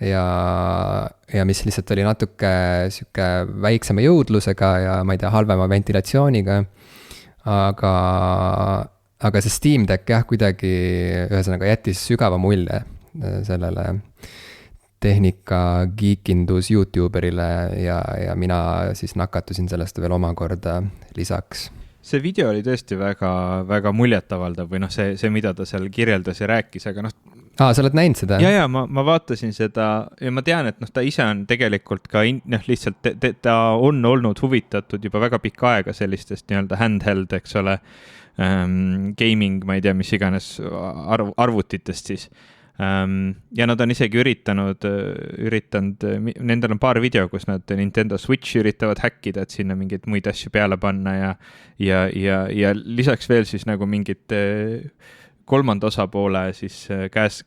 ja mis lihtsalt oli natuke siuke väiksema jõudlusega ja ma ei tea, halvema ventilatsiooniga, aga see Steam Deck jah, kuidagi ühesõnaga jättis sügava mulje sellele tehnika geekindus YouTuberile ja mina siis nakatusin sellest veel omakorda lisaks.
See video oli tõesti väga, väga muljetavaldav või noh, see, mida ta seal kirjeldas ja rääkis, aga noh.
Sa oled näinud seda?
Ja, ma vaatasin seda ja ma tean, et noh, ta ise on tegelikult ka lihtsalt, ta on olnud huvitatud juba väga pikka aega sellistest nii-öelda handheld, eks ole, gaming, ma ei tea, mis iganes arvutitest siis. Ja nad on isegi üritanud, nendel on paar video, kus nad Nintendo Switch üritavad häkkida, et sinna mingeid muid asju peale panna ja lisaks veel siis nagu mingid kolmanda osapoole siis käes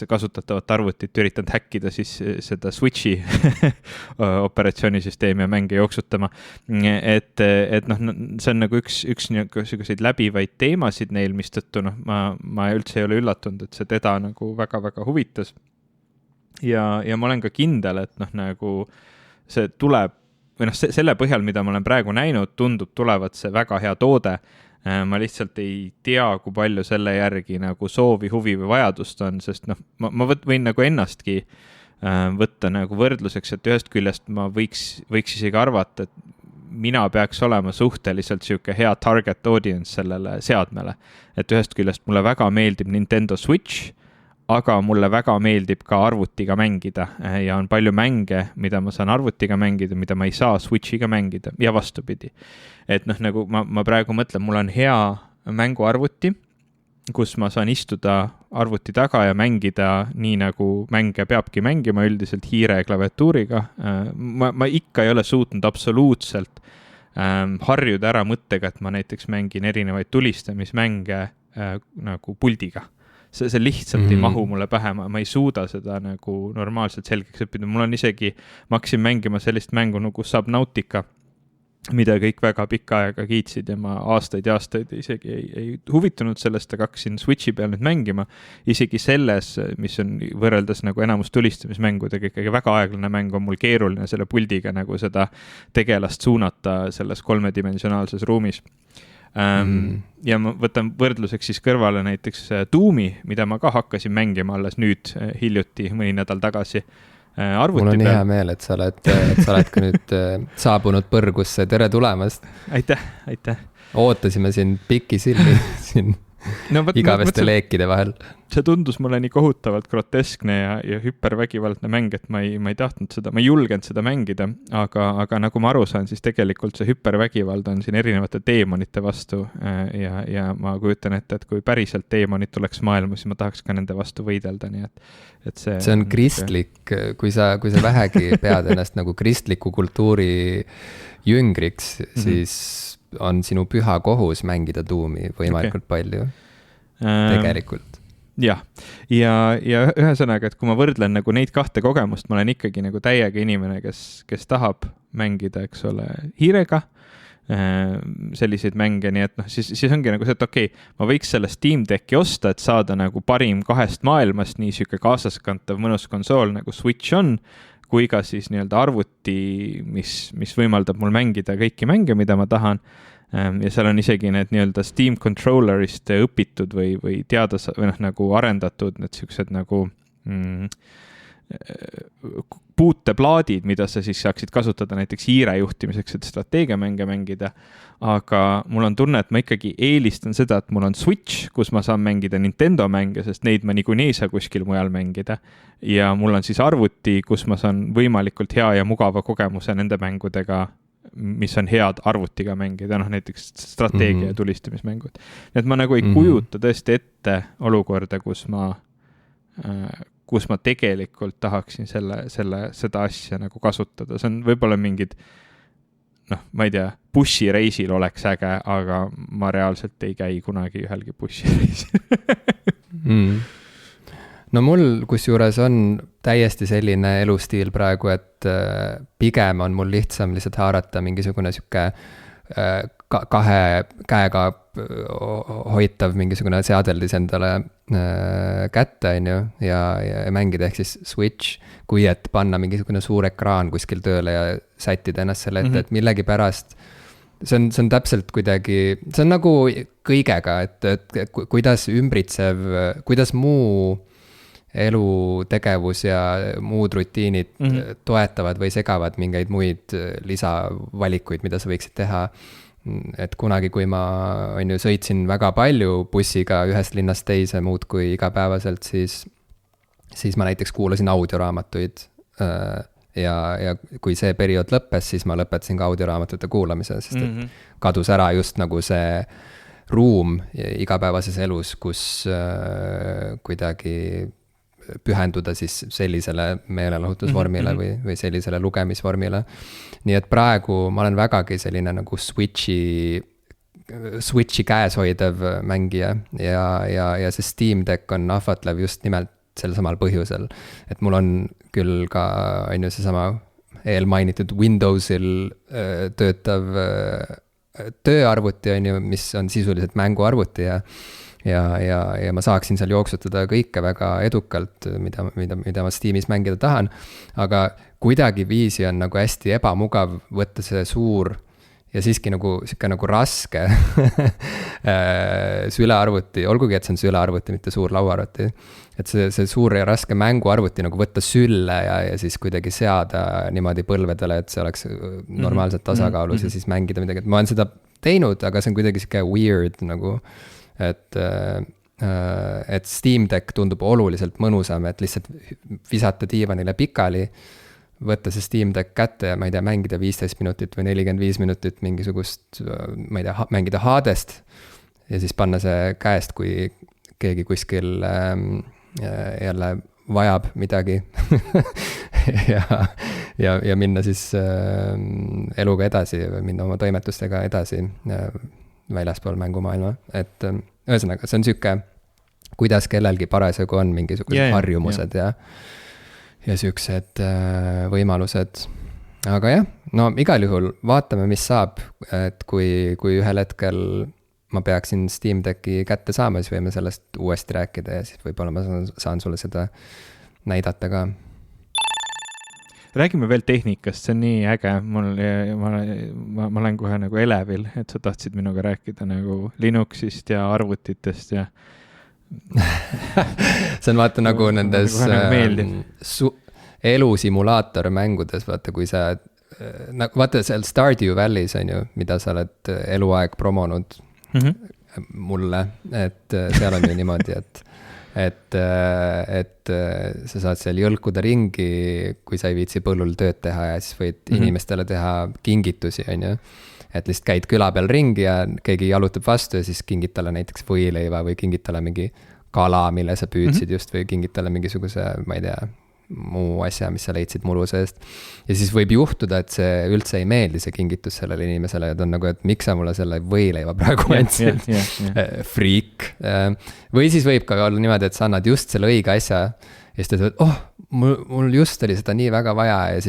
kasutatavat arvutit üritanud häkkida siis seda Switchi operatsioonisüsteemi ja mänge jooksutama. Et noh, see on nagu üks niisuguseid läbivaid teemasid neil, mistõttu noh, ma üldse ei ole üllatunud, et see teda nagu väga-väga huvitas. Ja ma olen ka kindel, et noh, nagu see tuleb, või noh, selle põhjal, mida ma olen praegu näinud, tundub tulevat see väga hea toode. Ma lihtsalt ei tea, kui palju selle järgi nagu soovi, huvi või vajadust on, sest noh, ma võin nagu ennastki võtta nagu võrdluseks, et ühest küljest ma võiks isegi arvata, et mina peaks olema suhteliselt siuke hea target audience sellele seadmele. Et ühest küljest mulle väga meeldib Nintendo Switch, aga mulle väga meeldib ka arvutiga mängida ja on palju mänge, mida ma saan arvutiga mängida, mida ma ei saa Switchiga mängida ja vastupidi. Et noh, nagu ma praegu mõtlen, mul on hea mänguarvuti, kus ma saan istuda arvuti taga ja mängida nii, nagu mänge peabki mängima üldiselt hiire ja klaviatuuriga. Ma ikka ei ole suutnud absoluutselt harjuda ära mõttega, et ma näiteks mängin erinevaid tulistamismänge nagu puldiga. See lihtsalt ei mahu mulle pähe, ma ei suuda seda nagu normaalselt selgeks õppida. Mul on isegi, ma hakkasin mängima sellist mängu nagu Subnautica, mida kõik väga pikka aega kiitsid ja ma aastaid ja aastaid isegi ei huvitunud sellest, aga hakkasin Switchi peal nüüd mängima. Isegi selles, mis on võrreldes nagu enamus tulistamismängudega ikkagi väga aeglane mäng, on mul keeruline selle puldiga nagu seda tegelast suunata selles 3-dimensionaalses ruumis. Ja ma võtan võrdluseks siis kõrvale näiteks Doomi, mida ma ka hakkasin mängima alles nüüd hiljuti, mõni nädal tagasi arvuti peal. Mul on
hea meel, et sa oled ka nüüd saabunud põrgusse, tere tulemast.
Aitäh.
Ootasime sind pikisilmi siin igaveste leekide vahel.
See tundus mulle nii kohutavalt groteskne ja hüpervägivaldne mäng, et ma ei tahtnud seda, ma ei julgenud seda mängida, aga nagu ma aru saan, siis tegelikult see hüpervägivald on siin erinevate teemonite vastu ja ma kujutan ette, et kui päriselt teemonid tuleks maailma, siis ma tahaks ka nende vastu võidelda, nii et see
on kristlik, kui sa vähegi pead ennast nagu kristliku kultuuri jüngriks, siis on sinu püha kohus mängida Doomi võimalikult palju. Tegelikult.
Ja ühesõnaga, et kui ma võrdlen nagu neid kahte kogemust, ma olen ikkagi nagu täiega inimene, kes tahab mängida, eks ole, hiirega selliseid mänge, nii et noh, siis ongi nagu see, et okei, ma võiks selle Steam Decki osta, et saada nagu parim kahest maailmast, nii siuke kaasaskantav mõnus konsool nagu Switch on, kui ka siis nii-öelda arvuti, mis võimaldab mul mängida kõiki mänge, mida ma tahan. Ja seal on isegi need nii-öelda Steam Controllerist õpitud või teada või noh, nagu arendatud need siuksed nagu puuteplaadid, mida sa siis saaksid kasutada näiteks hiire juhtimiseks, et strateegiamänge mängida. Aga mul on tunne, et ma ikkagi eelistan seda, et mul on Switch, kus ma saan mängida Nintendo mänge, sest neid ma niikuinii ei saa kuskil mujal mängida. Ja mul on siis arvuti, kus ma saan võimalikult hea ja mugava kogemuse nende mängudega, mis on head arvutiga mängida, noh näiteks strateegia ja tulistamismängud. Et ma nagu ei kujuta tõesti ette olukorda, kus ma tegelikult tahaksin seda asja nagu kasutada. See on võib-olla mingid, noh, ma ei tea, bussireisil oleks äge, aga ma reaalselt ei käi kunagi ühelgi bussireisil.
No mul kusjuures on täiesti selline elustiil praegu, et pigem on mul lihtsam lihtsalt haarata mingisugune siuke kahe käega hoitav mingisugune seadeldis endale kätte, on ju, ja mängida ehk siis Switch, kui et panna mingisugune suur ekraan kuskil tööle ja sättida ennast selle ette, et millegi pärast see on täpselt kuidagi, see on nagu kõigega, et kuidas ümbritsev, kuidas muu elutegevus ja muud rutiinid toetavad või segavad mingeid muid lisavalikuid, mida sa võiksid teha. Et kunagi, kui ma sõitsin väga palju bussiga ühest linnast teise muudkui igapäevaselt, siis ma näiteks kuulasin audioraamatuid. Ja kui see periood lõppes, siis ma lõpetasin ka audioraamatute kuulamise, sest et kadus ära just nagu see ruum igapäevases elus, kus kuidagi pühenduda siis sellisele meelelahutusvormile või sellisele lugemisvormile. Nii et praegu ma olen vägagi selline nagu switchi käes hoidev mängija ja see Steam Deck on ahvatlev just nimelt sel samal põhjusel. Et mul on küll ka seesama eelmainitud Windowsil töötav tööarvuti, mis on sisuliselt mänguarvuti ja ma saaksin seal jooksutada kõike väga edukalt, mida ma Steamis mängida tahan. Aga kuidagi viisi on nagu hästi ebamugav võtta see suur ja siiski nagu raske sülearvuti, olgugi, et see on sülearvuti, mitte suur lauaarvuti. Et see suur ja raske mänguarvuti nagu võtta sülle ja siis kuidagi seada niimoodi põlvedele, et see oleks normaalselt tasakaalus ja siis mängida midagi. Et ma olen seda teinud, aga see on kuidagi siuke weird nagu, et Steam Deck tundub oluliselt mõnusam, et lihtsalt visata diivanile pikali, võtta see Steam Deck kätte ja ma ei tea, mängida 15 minutit või 45 minutit mingisugust, ma ei tea, mängida Hadest ja siis panna see käest, kui keegi kuskil jälle vajab midagi ja minna siis eluga edasi või minna oma toimetustega edasi väljaspool mängumaailma. Et ühesõnaga, see on siuke, kuidas kellelgi parasjagu on mingisugused harjumused ja siuksed võimalused. Aga jah, no igal juhul vaatame, mis saab, et kui ühel hetkel ma peaksin Steam Decki kätte saama, siis võime sellest uuesti rääkida ja siis võib-olla ma saan sulle seda näidata ka.
Räägime veel tehnikast, see on nii äge, ma olen kohe nagu elevil, et sa tahtsid minuga rääkida nagu Linuxist ja arvutitest ja
see on vaata nagu nendes elusimulaator mängudes, vaata kui sa vaata seal Stardew Valley's on ju, mida sa oled eluaeg promonud mulle, et seal on ju niimoodi, et sa saad seal jõlkuda ringi, kui sa ei viitsi põllul tööd teha ja siis võid inimestele teha kingitusi, on ju. Et lihtsalt käid küla peal ringi ja keegi jalutab vastu ja siis kingid talle näiteks võileiva või kingid talle mingi kala, mille sa püüdsid just või kingid talle mingisuguse, ma ei tea, muu asja, mis sa leidsid muru seest. Ja siis võib juhtuda, et see üldse ei meeldi see kingitus sellele inimesele ja ta on nagu, et miks sa mulle selle võileiva praegu andsid, freak. Või siis võib ka olla niimoodi, et sa annad just selle õige asja ja siis ta ütleb, mul just oli seda nii väga vaja ja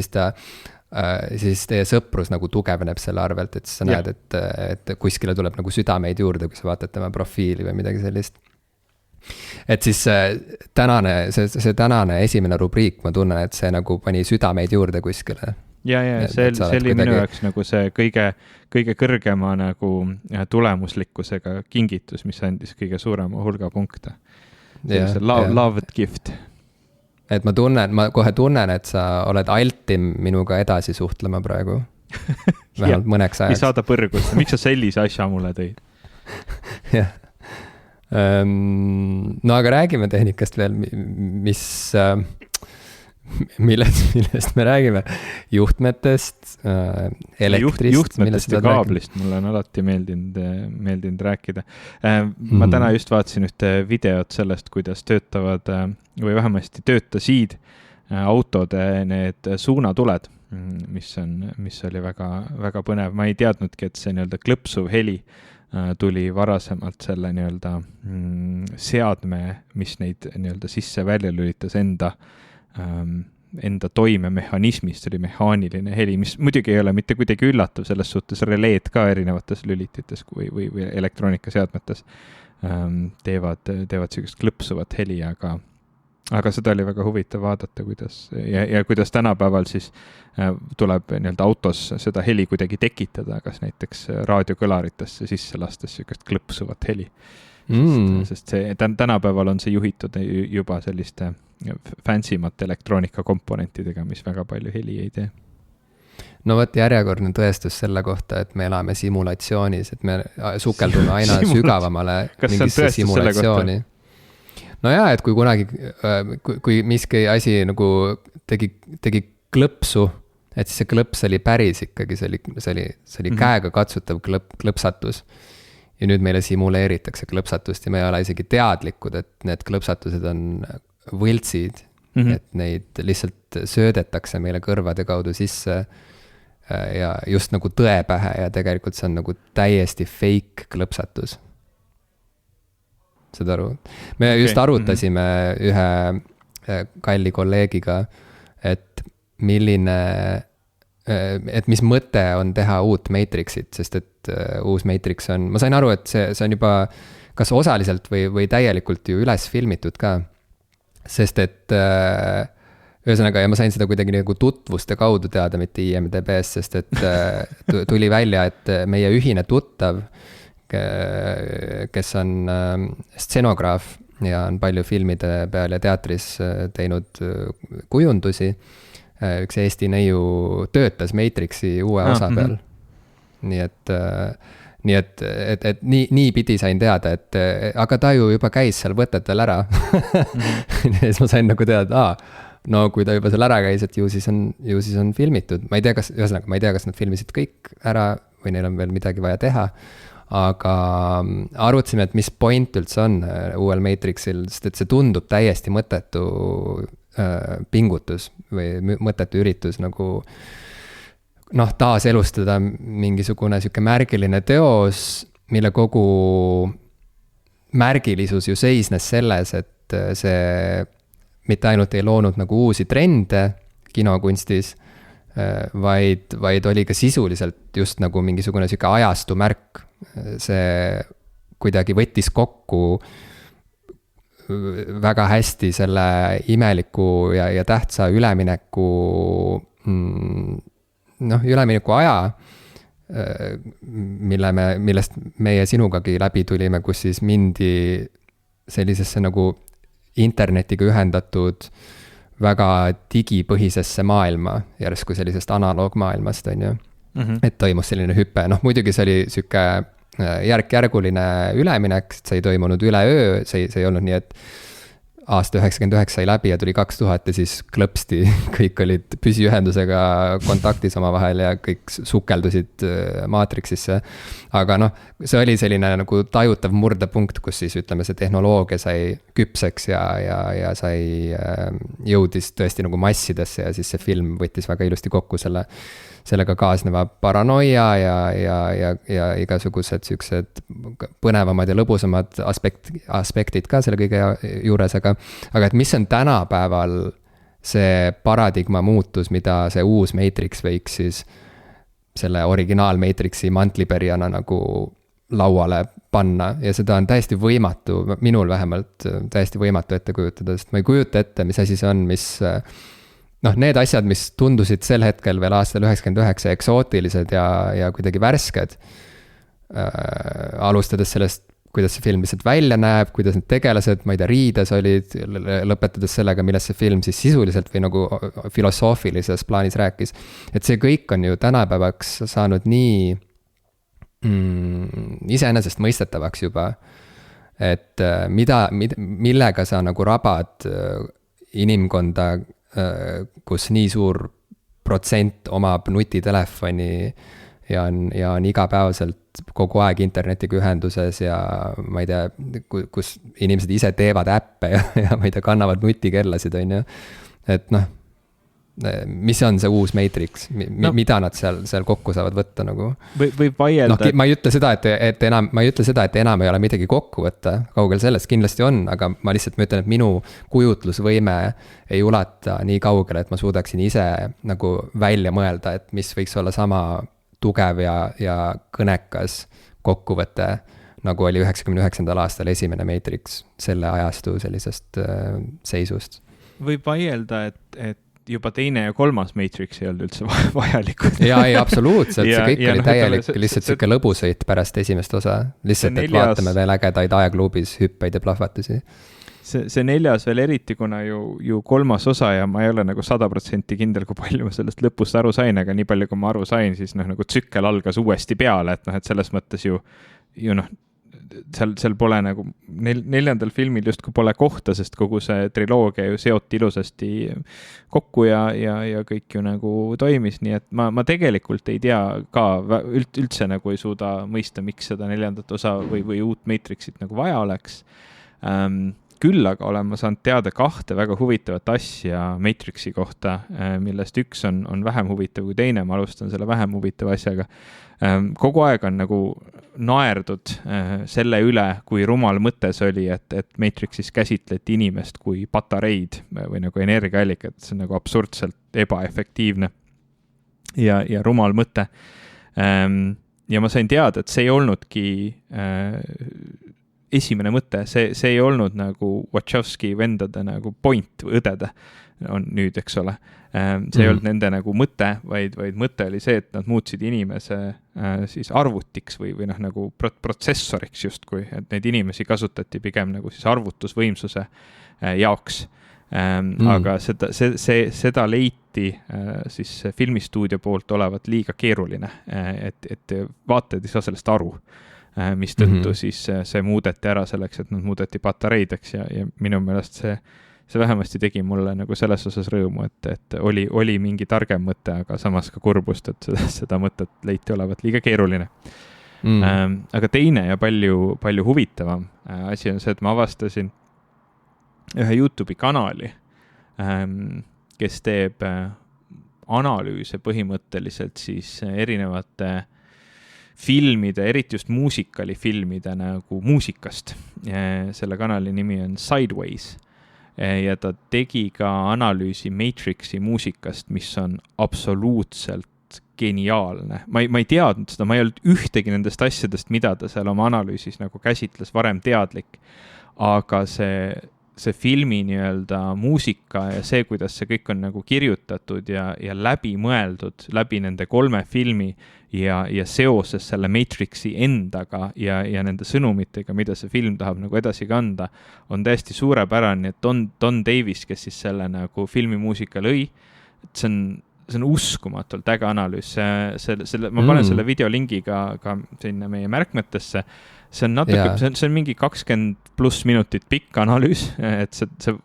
siis teie sõprus nagu tugevneb selle arvelt, et siis sa näed, et kuskile tuleb nagu südameid juurde, kui sa vaatad tema profiili või midagi sellist. Et siis see tänane esimene rubriik, ma tunnen, et see nagu pani südameid juurde kuskile.
Ja see oli minu jaoks nagu see kõige kõrgema nagu tulemuslikkusega kingitus, mis andis kõige suurema hulga punkte. See loved gift.
Et ma kohe tunnen, et sa oled altim minuga edasi suhtlema praegu. Vähemalt mõneks ajaks.
Ei saada põrgust. Miks sa sellise asja mulle tõid?
Jah. No aga räägime tehnikast veel, millest me räägime. Juhtmetest, elektrist.
Juhtmetest ja kaablist mulle on alati meeldinud rääkida. Ma täna just vaatasin ühte videot sellest, kuidas töötavad või vähemasti töötasid autode need suunatuled, mis oli väga, väga põnev. Ma ei teadnudki, et see nii-öelda klõpsuv heli tuli varasemalt selle nii-öelda seadme, mis neid nii-öelda sisse välja lülitas enda toimemehhanismist, oli mehaaniline heli, mis muidugi ei ole mitte kuidagi üllatav, selles suhtes releed ka erinevates lülitites või elektroonikaseadmetes teevad sellist klõpsuvat heli, aga seda oli väga huvitav vaadata, kuidas tänapäeval siis tuleb nii-öelda autos seda heli kuidagi tekitada, kas näiteks raadiokõlaritesse sisse lastes sellist klõpsuvat heli. Sest see tänapäeval on see juhitud juba selliste fancy-mate elektroonikakomponentidega, mis väga palju heli ei tee.
No vot, järjekordne tõestus selle kohta, et me elame simulatsioonis, et me sukeldume aina sügavamale mingisse simulatsiooni. No jaa, et kui kunagi, kui miski asi nagu tegi klõpsu, et siis see klõps oli päris ikkagi, see oli käega katsutav klõpsatus. Ja nüüd meile simuleeritakse klõpsatust ja me ei ole isegi teadlikud, et need klõpsatused on võltsid, et neid lihtsalt söödetakse meile kõrvade kaudu sisse ja just nagu tõe pähe ja tegelikult see on nagu täiesti fake klõpsatus. Saad aru? Me just arutasime ühe kalli kolleegiga, et mis mõte on teha uut Matrixit, sest et uus Matrix on, ma sain aru, et see on juba kas osaliselt või täielikult ju üles filmitud ka, sest et ühesõnaga, ja ma sain seda kuidagi nagu tutvuste kaudu teada, mitte IMDB-s, sest et tuli välja, et meie ühine tuttav, kes on stsenograaf ja on palju filmide peal ja teatris teinud kujundusi, üks Eesti neiu töötas Matrixi uue osa peal. Nii et nii pidi sain teada, et aga ta ju juba käis seal võtetel ära. Ja siis ma sain nagu teada, no kui ta juba seal ära käis, et ju siis on filmitud. Ma ei tea, kas nad filmisid kõik ära või neil on veel midagi vaja teha. Aga arutasime, et mis point üldse on uuel Matrixil, sest et see tundub täiesti mõttetu pingutus või mõttetu üritus nagu taaselustada mingisugune sihuke märgiline teos, mille kogu märgilisus ju seisnes selles, et see mitte ainult ei loonud nagu uusi trende kinokunstis, vaid oli ka sisuliselt just nagu mingisugune sihuke ajastu märk. See kuidagi võttis kokku väga hästi selle imeliku ja tähtsa ülemineku aja, millest meie sinugagi läbi tulime, kus siis mindi sellisesse nagu internetiga ühendatud väga digipõhisesse maailma, järsku sellisest analoogmaailmast, on ju. Et toimus selline hüpe, muidugi see oli sihuke järk-järguline üleminek, see ei toimunud üleöö, see ei olnud nii, et aasta 99 sai läbi ja tuli 2000 ja siis klõpsti, kõik olid püsiühendusega kontaktis omavahel ja kõik sukeldusid Matrixisse. Aga see oli selline nagu tajutav murdepunkt, kus siis ütleme, see tehnoloogia sai küpseks ja sai jõudis tõesti nagu massidesse ja siis see film võttis väga ilusti kokku sellega kaasneva paranoia ja igasugused siuksed põnevamad ja lõbusamad aspektid ka selle kõige juures, aga et mis on tänapäeval see paradigma muutus, mida see uus Matrix võiks siis selle originaal Matrixi mantlipärijana nagu lauale panna ja seda on täiesti võimatu, minul vähemalt täiesti võimatu ette kujutada, sest ma ei kujuta ette, mis asi see on, mis need asjad, mis tundusid sel hetkel veel aastal 99 eksootilised ja kuidagi värsked, alustades sellest, kuidas see film lihtsalt välja näeb, kuidas need tegelased, ma ei tea, riides olid, lõpetades sellega, millest see film siis sisuliselt või nagu filosoofilises plaanis rääkis. Et see kõik on ju tänapäevaks saanud nii iseenesest mõistetavaks juba, et millega sa nagu rabad inimkonda, kus nii suur protsent omab nutitelefoni ja on igapäevaselt kogu aeg internetiga ühenduses ja ma ei tea, kus inimesed ise teevad äppe ja ma ei tea, kannavad nutikellasid, on ju. Et mis on see uus Matrix, mida nad seal kokku saavad võtta nagu?
Võib vaielda.
Ma ei ütle seda, et enam ei ole midagi kokku võtta, kaugel sellest kindlasti on, aga ma lihtsalt ütlen, et minu kujutlusvõime ei ulata nii kaugele, et ma suudaksin ise nagu välja mõelda, et mis võiks olla sama tugev ja kõnekas kokkuvõte, nagu oli 99. aastal esimene Matrix selle ajastu sellisest seisust.
Võib vaielda, et juba teine ja kolmas Matrix ei olnud üldse vajalikud.
Ei, absoluutselt, see kõik oli täielik lihtsalt siuke lõbusõit pärast esimest osa. Lihtsalt, et vaatame veel ägedaid aegluubis hüppeid ja plahvatusi.
see 4. veel eriti, kuna ju 3. osa ja ma ei ole nagu 100% kindel, kui palju ma sellest lõpust aru sain, aga nii palju, kui ma aru sain, siis nagu tsükkel algas uuesti peale, et et selles mõttes ju seal pole nagu 4. filmil justkui pole kohta, sest kogu see triloogia ju seoti ilusasti kokku ja kõik ju nagu toimis, nii et ma tegelikult ei tea ka üldse nagu ei suuda mõista, miks seda 4. osa või uut Matrixit nagu vaja oleks. Küll aga olen ma saanud teada 2 väga huvitavat asja Matrixi kohta, millest üks on vähem huvitav kui teine, ma alustan selle vähem huvitava asjaga. Kogu aeg on nagu naerdud selle üle, kui rumal mõte see oli, et Matrixis käsitleti inimest kui patareid või nagu energiaallikat, see on nagu absurdselt ebaefektiivne ja rumal mõte. Ja ma sain teada, et see ei olnudki esimene mõte, see ei olnud nagu Wachowski vendade nagu point või õdede on nüüd, eks ole. See ei olnud nende nagu mõte, vaid mõte oli see, et nad muutsid inimese siis arvutiks või nagu protsessoriks justkui, et neid inimesi kasutati pigem nagu siis arvutusvõimsuse jaoks. Aga seda leiti siis filmistuudio poolt olevat liiga keeruline, et vaatajad ei saa sellest aru, mis tõttu siis see muudeti ära selleks, et nad muudeti patareideks ja minu meelest see vähemasti tegi mulle nagu selles osas rõõmu, et oli mingi targem mõte, aga samas ka kurbust, et seda mõtet leiti olevat liiga keeruline. Aga teine ja palju huvitavam asi on see, et ma avastasin ühe YouTube'i kanali, kes teeb analüüse põhimõtteliselt siis erinevate filmide, eriti just muusikalifilmide nagu muusikast. Selle kanali nimi on Sideways. Ja ta tegi ka analüüsi Matrixi muusikast, mis on absoluutselt geniaalne. Ma ei teadnud seda, ma ei olnud ühtegi nendest asjadest, mida ta seal oma analüüsis nagu käsitles varem teadlik, aga see filmi nii-öelda muusika ja see, kuidas see kõik on nagu kirjutatud ja läbi mõeldud läbi nende 3 filmi ja seoses selle Matrixi endaga ja nende sõnumitega, mida see film tahab nagu edasi kanda, on täiesti suurepärane, et Don Davis, kes siis selle nagu filmimuusika lõi, see on uskumatult äge analüüs. Ma panen selle videolingi ka sinna meie märkmetesse. See on natuke, see on mingi 20+ minutit pikk analüüs, et see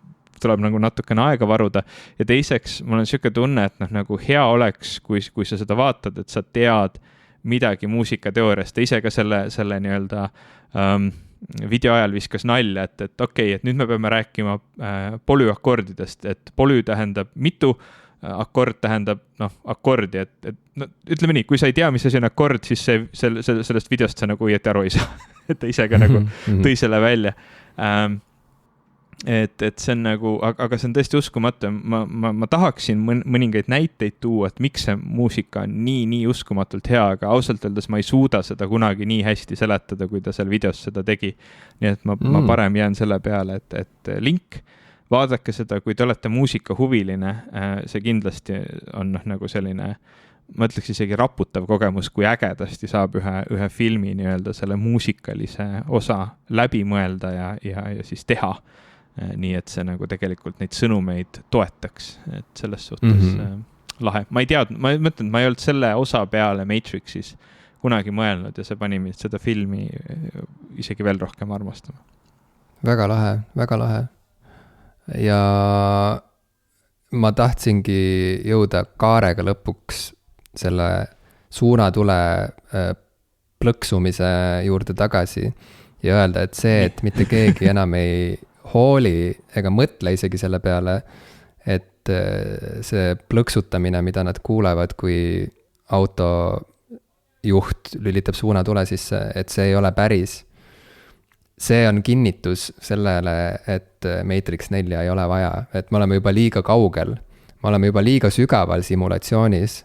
tuleb nagu natukene aega varuda. Ja teiseks, mul on siuke tunne, et nagu hea oleks, kui sa seda vaatad, et sa tead midagi muusikateooriast. Ta ise ka selle nii-öelda video ajal viskas nalja, et okei, et nüüd me peame rääkima polüakordidest, et polü tähendab mitu, akord tähendab akordi, et ütleme nii, kui sa ei tea, mis asi on akord, siis sellest videost sa nagu õieti aru ei saa, et ta ise ka nagu tõi selle välja. Et see on nagu, aga see on tõesti uskumatu. Ma tahaksin mõningaid näiteid tuua, et miks see muusika on nii uskumatult hea, aga ausalt öeldes ma ei suuda seda kunagi nii hästi seletada, kui ta seal videos seda tegi. Nii et ma parem jään selle peale, et link, vaadake seda, kui te olete muusikahuviline, see kindlasti on nagu selline, ma ütleks isegi raputav kogemus, kui ägedasti saab ühe filmi nii-öelda selle muusikalise osa läbi mõelda ja siis teha. Nii et see nagu tegelikult neid sõnumeid toetaks, et selles suhtes lahe. Ma ei teadnud, ma mõtlen, et ma ei olnud selle osa peale Matrixis kunagi mõelnud ja see pani mind seda filmi isegi veel rohkem armastama.
Väga lahe, väga lahe. Ja ma tahtsingi jõuda kaarega lõpuks selle suunatule plõksumise juurde tagasi ja öelda, et see, et mitte keegi enam ei hooli ega mõtle isegi selle peale, et see plõksutamine, mida nad kuulevad, kui autojuht lülitab suunatule sisse, et see ei ole päris. See on kinnitus sellele, et Matrix 4 ei ole vaja, et me oleme juba liiga kaugel, me oleme juba liiga sügaval simulatsioonis,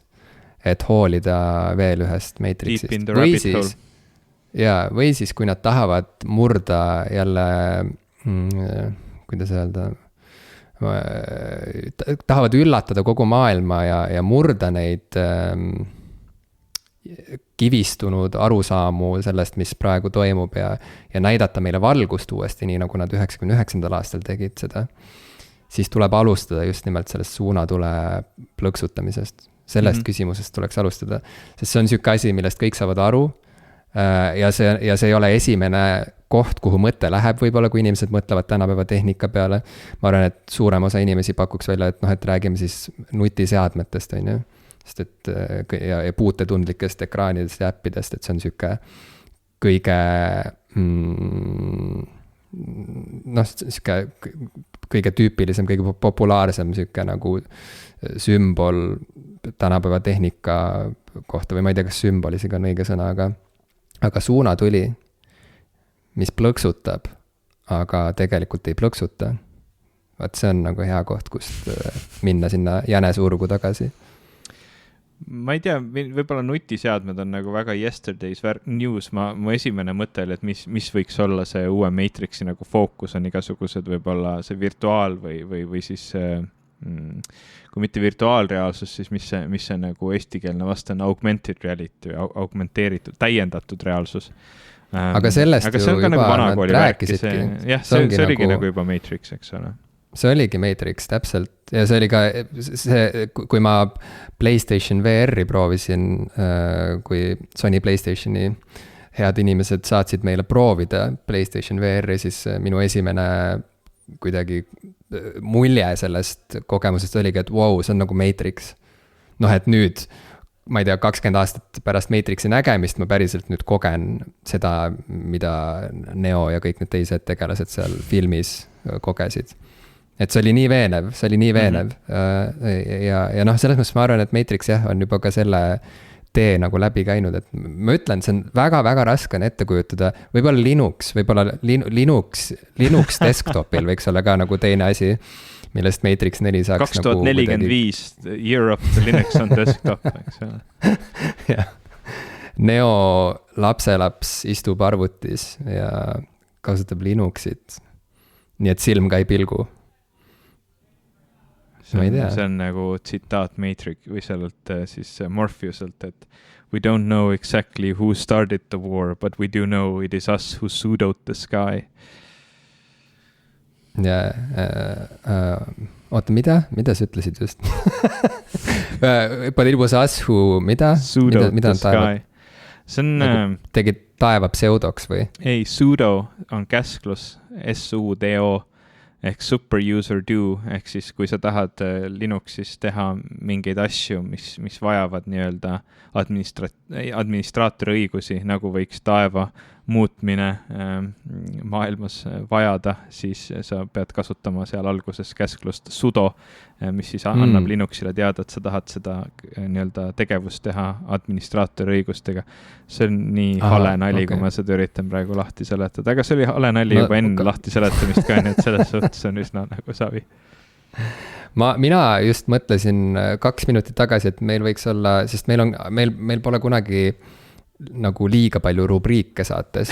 et hoolida veel ühest Matrixist. Või siis, kui nad tahavad murda jälle, kuidas öelda, tahavad üllatada kogu maailma ja murda neid kivistunud arusaamu sellest, mis praegu toimub ja näidata meile valgust uuesti, nii nagu nad 99. aastal tegid seda, siis tuleb alustada just nimelt sellest suunatule plõksutamisest. Sellest küsimusest tuleks alustada, sest see on niisugune asi, millest kõik saavad aru ja see ei ole esimene koht, kuhu mõte läheb võib-olla, kui inimesed mõtlevad tänapäeva tehnika peale. Ma arvan, et suurem osa inimesi pakuks välja, et räägime siis nutiseadmetest, on ju. Sest et ja puutetundlikest ekraanidest ja äppidest, et see on niisugune kõige kõige tüüpilisem, kõige populaarsem niisugune nagu sümbol tänapäeva tehnika kohta või ma ei tea, kas sümbol isegi on õige sõna, aga suunatuli, mis plõksutab, aga tegelikult ei plõksuta. Vaat see on nagu hea koht, kust minna sinna jänesurgu tagasi.
Ma ei tea, võib-olla nutiseadmed on nagu väga yesterday's news. Mu esimene mõte oli, et mis võiks olla see uue Matrixi nagu fookus on igasugused võib-olla see virtuaal või siis kui mitte virtuaalreaalsus, siis mis see nagu eestikeelne vast on augmented reality või augmenteeritud, täiendatud reaalsus.
Aga sellest ju juba
nagu
nad rääkisidki.
Jah, see oligi nagu juba Matrix, eks ole.
See oligi Matrix, täpselt. Ja see oli ka see, kui ma PlayStation VR-i proovisin, kui Sony PlayStationi head inimesed saatsid meile proovida PlayStation VR-i, siis minu esimene kuidagi mulje sellest kogemusest oligi, et wow, see on nagu Matrix. Et nüüd, ma ei tea, 20 aastat pärast Matrixi nägemist ma päriselt nüüd kogen seda, mida Neo ja kõik need teised tegelased seal filmis kogesid. Et see oli nii veenev. Ja selles mõttes ma arvan, et Matrix on juba ka selle tee nagu läbi käinud, et ma ütlen, see on väga-väga raske on ette kujutada, võib-olla Linux desktopil võiks olla ka nagu teine asi, millest Matrix 4 saaks
2045 nagu year of the Linux on desktop, eks ole.
Jah. Neo lapselaps istub arvutis ja kasutab Linuxit, nii et silm ka ei pilgu.
See on nagu tsitaat Matrix või sellelt siis Morpheuselt, et we don't know exactly who started the war, but we do know it is us who pseudoed the sky.
Ja, oota, mida sa ütlesid just? But it was us who, mida?
Pseudoed the sky. See on...
Nagu tegid taeva pseudoks või?
Ei, pseudo on käsklus, S-U-D-O. Ehk super user do, ehk siis kui sa tahad Linuxis teha mingeid asju, mis vajavad nii-öelda administraatori õigusi, nagu võiks taeva muutmine maailmas vajada, siis sa pead kasutama seal alguses käsklust sudo, mis siis annab Linuxile teada, et sa tahad seda nii-öelda tegevust teha administraatori õigustega. See on nii hale nali, kui ma seda üritan praegu lahti seletada, aga see oli hale nali juba enne lahti seletamist ka, nii et selles suhtes on üsna nagu savi.
Mina just mõtlesin 2 minutit tagasi, et meil võiks olla, sest meil pole kunagi nagu liiga palju rubriike saates.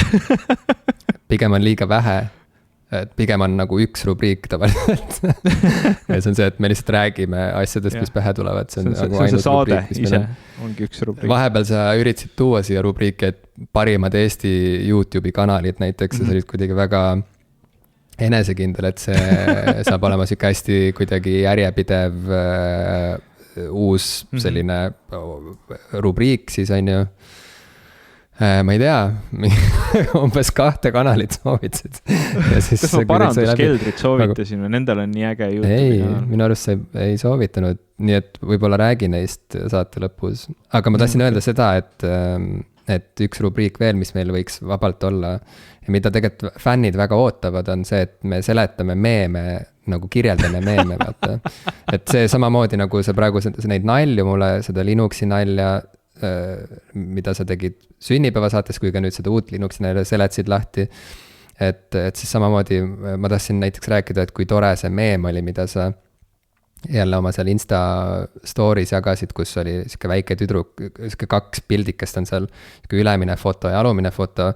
Pigem on liiga vähe. Et pigem on nagu üks rubriik tavaliselt. Ja see on see, et me lihtsalt räägime asjadest, mis pähe tulevad. See on nagu ainult
saade ise, ongi üks rubriik.
Vahepeal sa üritasid tuua siia rubriiki, et parimad Eesti YouTube'i kanalid näiteks, sa olid kuidagi väga enesekindel, et see saab olema siuke hästi kuidagi järjepidev uus selline rubriik siis on ju. Ma ei tea, umbes 2 kanalit soovitasid.
Kas ma paranduskeldrit soovitasin või nendel on nii äge YouTube'i kanal?
Ei, minu arust sa ei soovitanud, nii et võib-olla räägi neist saate lõpus. Aga ma tahtsin öelda seda, et üks rubriik veel, mis meil võiks vabalt olla ja mida tegelikult fännid väga ootavad, on see, et me seletame meeme, nagu kirjeldame meeme, vaata. Et see samamoodi nagu sa praegu neid nalju mulle, seda Linuxi nalja, mida sa tegid sünnipäevasaates, kui ka nüüd seda uut Linuxi nalja seletsid lahti. Et siis samamoodi ma tahtsin näiteks rääkida, et kui tore see meem oli, mida sa jälle oma seal Insta story's jagasid, kus oli sihuke väike tüdruk, sihuke 2 pildikest on seal, sihuke ülemine foto ja alumine foto,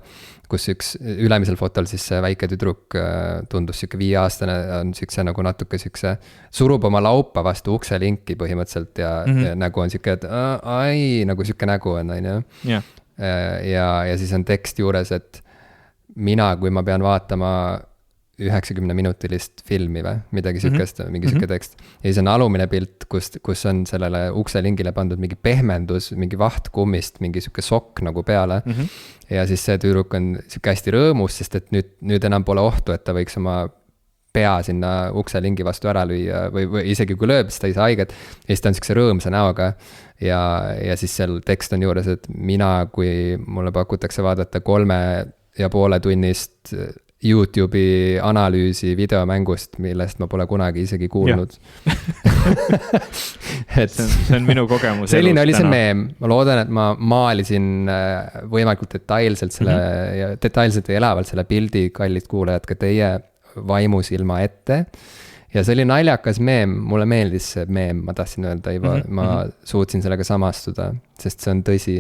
kus üks ülemisel fotol siis see väike tüdruk tundus sihuke 5-aastane, on siukse nagu natuke siukse, surub oma laupa vastu ukselinki põhimõtteliselt ja nägu on sihuke, et ai, nagu sihuke nägu on ju. Ja siis on tekst juures, et mina, kui ma pean vaatama 90-minutilist filmi või midagi sihukest, mingi sihuke tekst. Ja siis on alumine pilt, kus on sellele ukselingile pandud mingi pehmendus, mingi vaht kummist, mingi sihuke sokk nagu peale. Ja siis see tüdruk on sihuke hästi rõõmus, sest et nüüd enam pole ohtu, et ta võiks oma pea sinna ukselingi vastu ära lüüa või isegi kui lööb, siis ta ei saa haiget. Ja siis ta on siukse rõõmsa näoga ja siis seal tekst on juures, et mina, kui mulle pakutakse vaadata 3,5 tunnist YouTube'i analüüsi videomängust, millest ma pole kunagi isegi kuulnud.
Et see on minu kogemus.
Selline oli see meem. Ma loodan, et ma maalisin võimalikult detailselt ja detailselt ja elavalt selle pildi, kallid kuulajad, ka teie vaimusilma ette. Ja see oli naljakas meem, mulle meeldis see meem, ma tahtsin öelda, ma suutsin sellega samastuda, sest see on tõsi.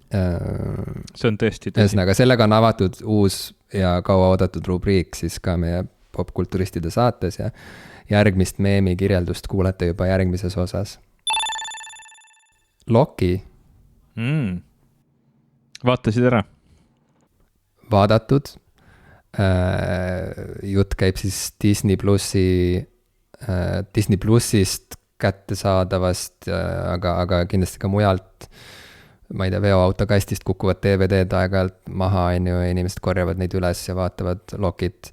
See on tõesti tõsi.
Ühesõnaga, sellega on avatud uus ja kaua oodatud rubriik siis ka meie popkulturistide saates ja järgmist meemi kirjeldust kuulete juba järgmises osas. Loki.
Vaatasid ära?
Vaadatud. Jutt käib siis Disney Plussist kättesaadavast, aga kindlasti ka mujalt. Ma ei tea, veoautokastist kukuvad DVD-d aeg-ajalt maha, ja inimesed korjavad neid üles ja vaatavad Lokit.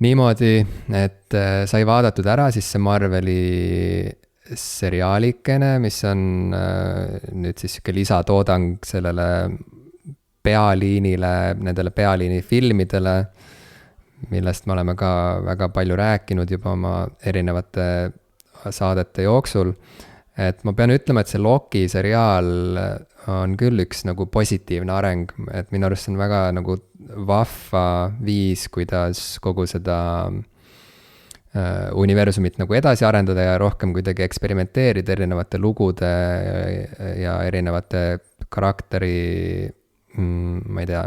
Niimoodi, et sai vaadatud ära siis see Marveli seriaalikene, mis on nüüd siis siuke lisatoodang sellele pealiinile, nendele pealiini filmidele, millest me oleme ka väga palju rääkinud juba oma erinevate saadete jooksul. Et ma pean ütlema, et see Loki seriaal on küll üks nagu positiivne areng, et minu arust on väga nagu vahva viis, kuidas kogu seda universumit nagu edasi arendada ja rohkem kuidagi eksperimenteerida erinevate lugude ja erinevate karakteri, ma ei tea,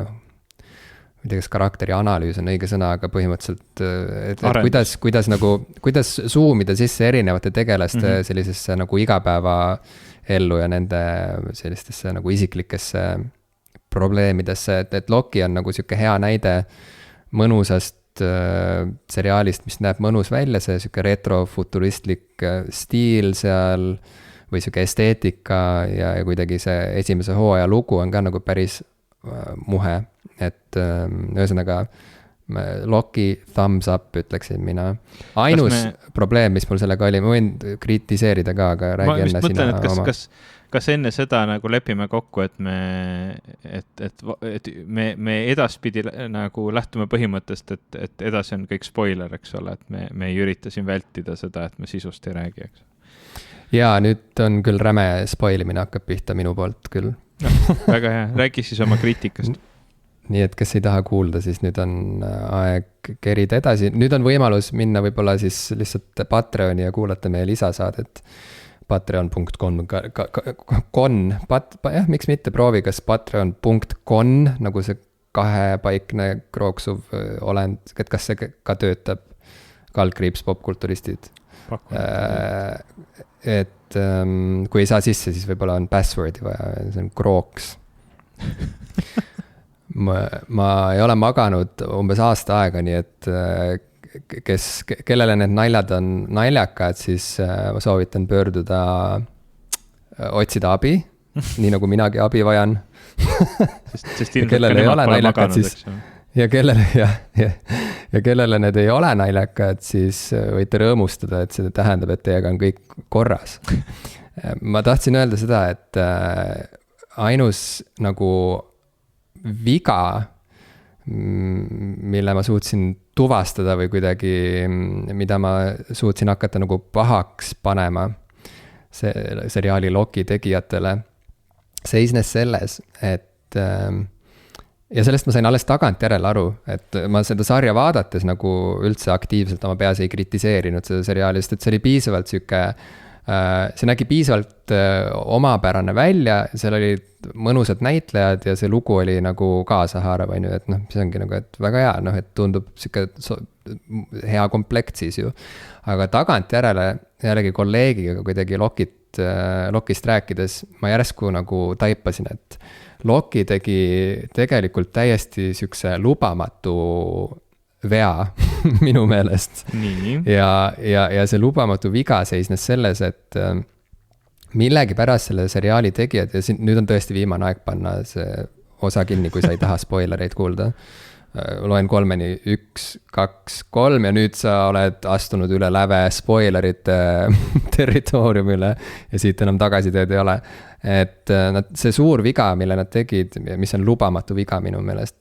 kas karakteri analüüs on õige sõna, aga põhimõtteliselt, et kuidas zoomida sisse erinevate tegelaste sellisesse nagu igapäeva ellu ja nende sellistesse nagu isiklikesse probleemidesse, et Loki on nagu siuke hea näide mõnusast seriaalist, mis näeb mõnus välja, see siuke retrofuturistlik stiil seal või siuke esteetika ja kuidagi see esimese hooaja lugu on ka nagu päris muhe, et ühesõnaga Loki thumbs up ütleksin mina. Ainus probleem, mis mul sellega oli, ma võin kritiseerida ka, aga räägi enne sina
oma. Kas enne seda nagu lepime kokku, et me edaspidi nagu lähtume põhimõttest, et edasi on kõik spoiler, eks ole, et me ei ürita siin vältida seda, et me sisust ei räägi, eks.
Jaa, nüüd on küll räme spoilimine hakkab pihta minu poolt küll.
Väga hea, räägi siis oma kriitikast.
Nii et kes ei taha kuulda, siis nüüd on aeg kerida edasi. Nüüd on võimalus minna võib-olla siis lihtsalt Patreoni ja kuulata meie lisasaadet. Patreon.com miks mitte proovi, kas patreon.com nagu see kahepaikne krooksuv olend, et kas see ka töötab, kaldkriips popkulturistid. Et kui ei saa sisse, siis võib-olla on passwordi vaja, see on krooks. Ma ei ole maganud umbes aasta aega, nii et kellele need naljad on naljakad, siis ma soovitan pöörduda, otsida abi, nii nagu minagi abi vajan.
Sest kellele ei ole naljakad, siis
ja kellele need ei ole naljakad, siis võite rõõmustada, et see tähendab, et teiega on kõik korras. Ma tahtsin öelda seda, et ainus nagu viga, mille ma suutsin tuvastada või kuidagi, mida ma suutsin hakata nagu pahaks panema seriaali Loki tegijatele, seisnes selles, et ja sellest ma sain alles tagantjärele aru, et ma seda sarja vaadates nagu üldse aktiivselt oma peas ei kritiseerinud seda seriaali, sest et see oli piisavalt sihuke, see nägi piisavalt omapärane välja, seal olid mõnusad näitlejad ja see lugu oli nagu kaasahaarav, on ju, et noh, see ongi nagu, et väga hea, noh, et tundub sihuke hea komplekt siis ju. Aga tagantjärele jällegi kolleegiga kuidagi Lokist rääkides, ma järsku nagu taipasin, et Loki tegi tegelikult täiesti sihukese lubamatu vea minu meelest. Ja see lubamatu viga seisnes selles, et millegipärast selle seriaali tegijad, ja nüüd on tõesti viimane aeg panna see osa kinni, kui sa ei taha spoilereid kuulda. Loen 3-ni, 1, 2, 3 ja nüüd sa oled astunud üle läve spoilerite territooriumile ja siit enam tagasiteed ei ole. Et see suur viga, mille nad tegid, mis on lubamatu viga minu meelest,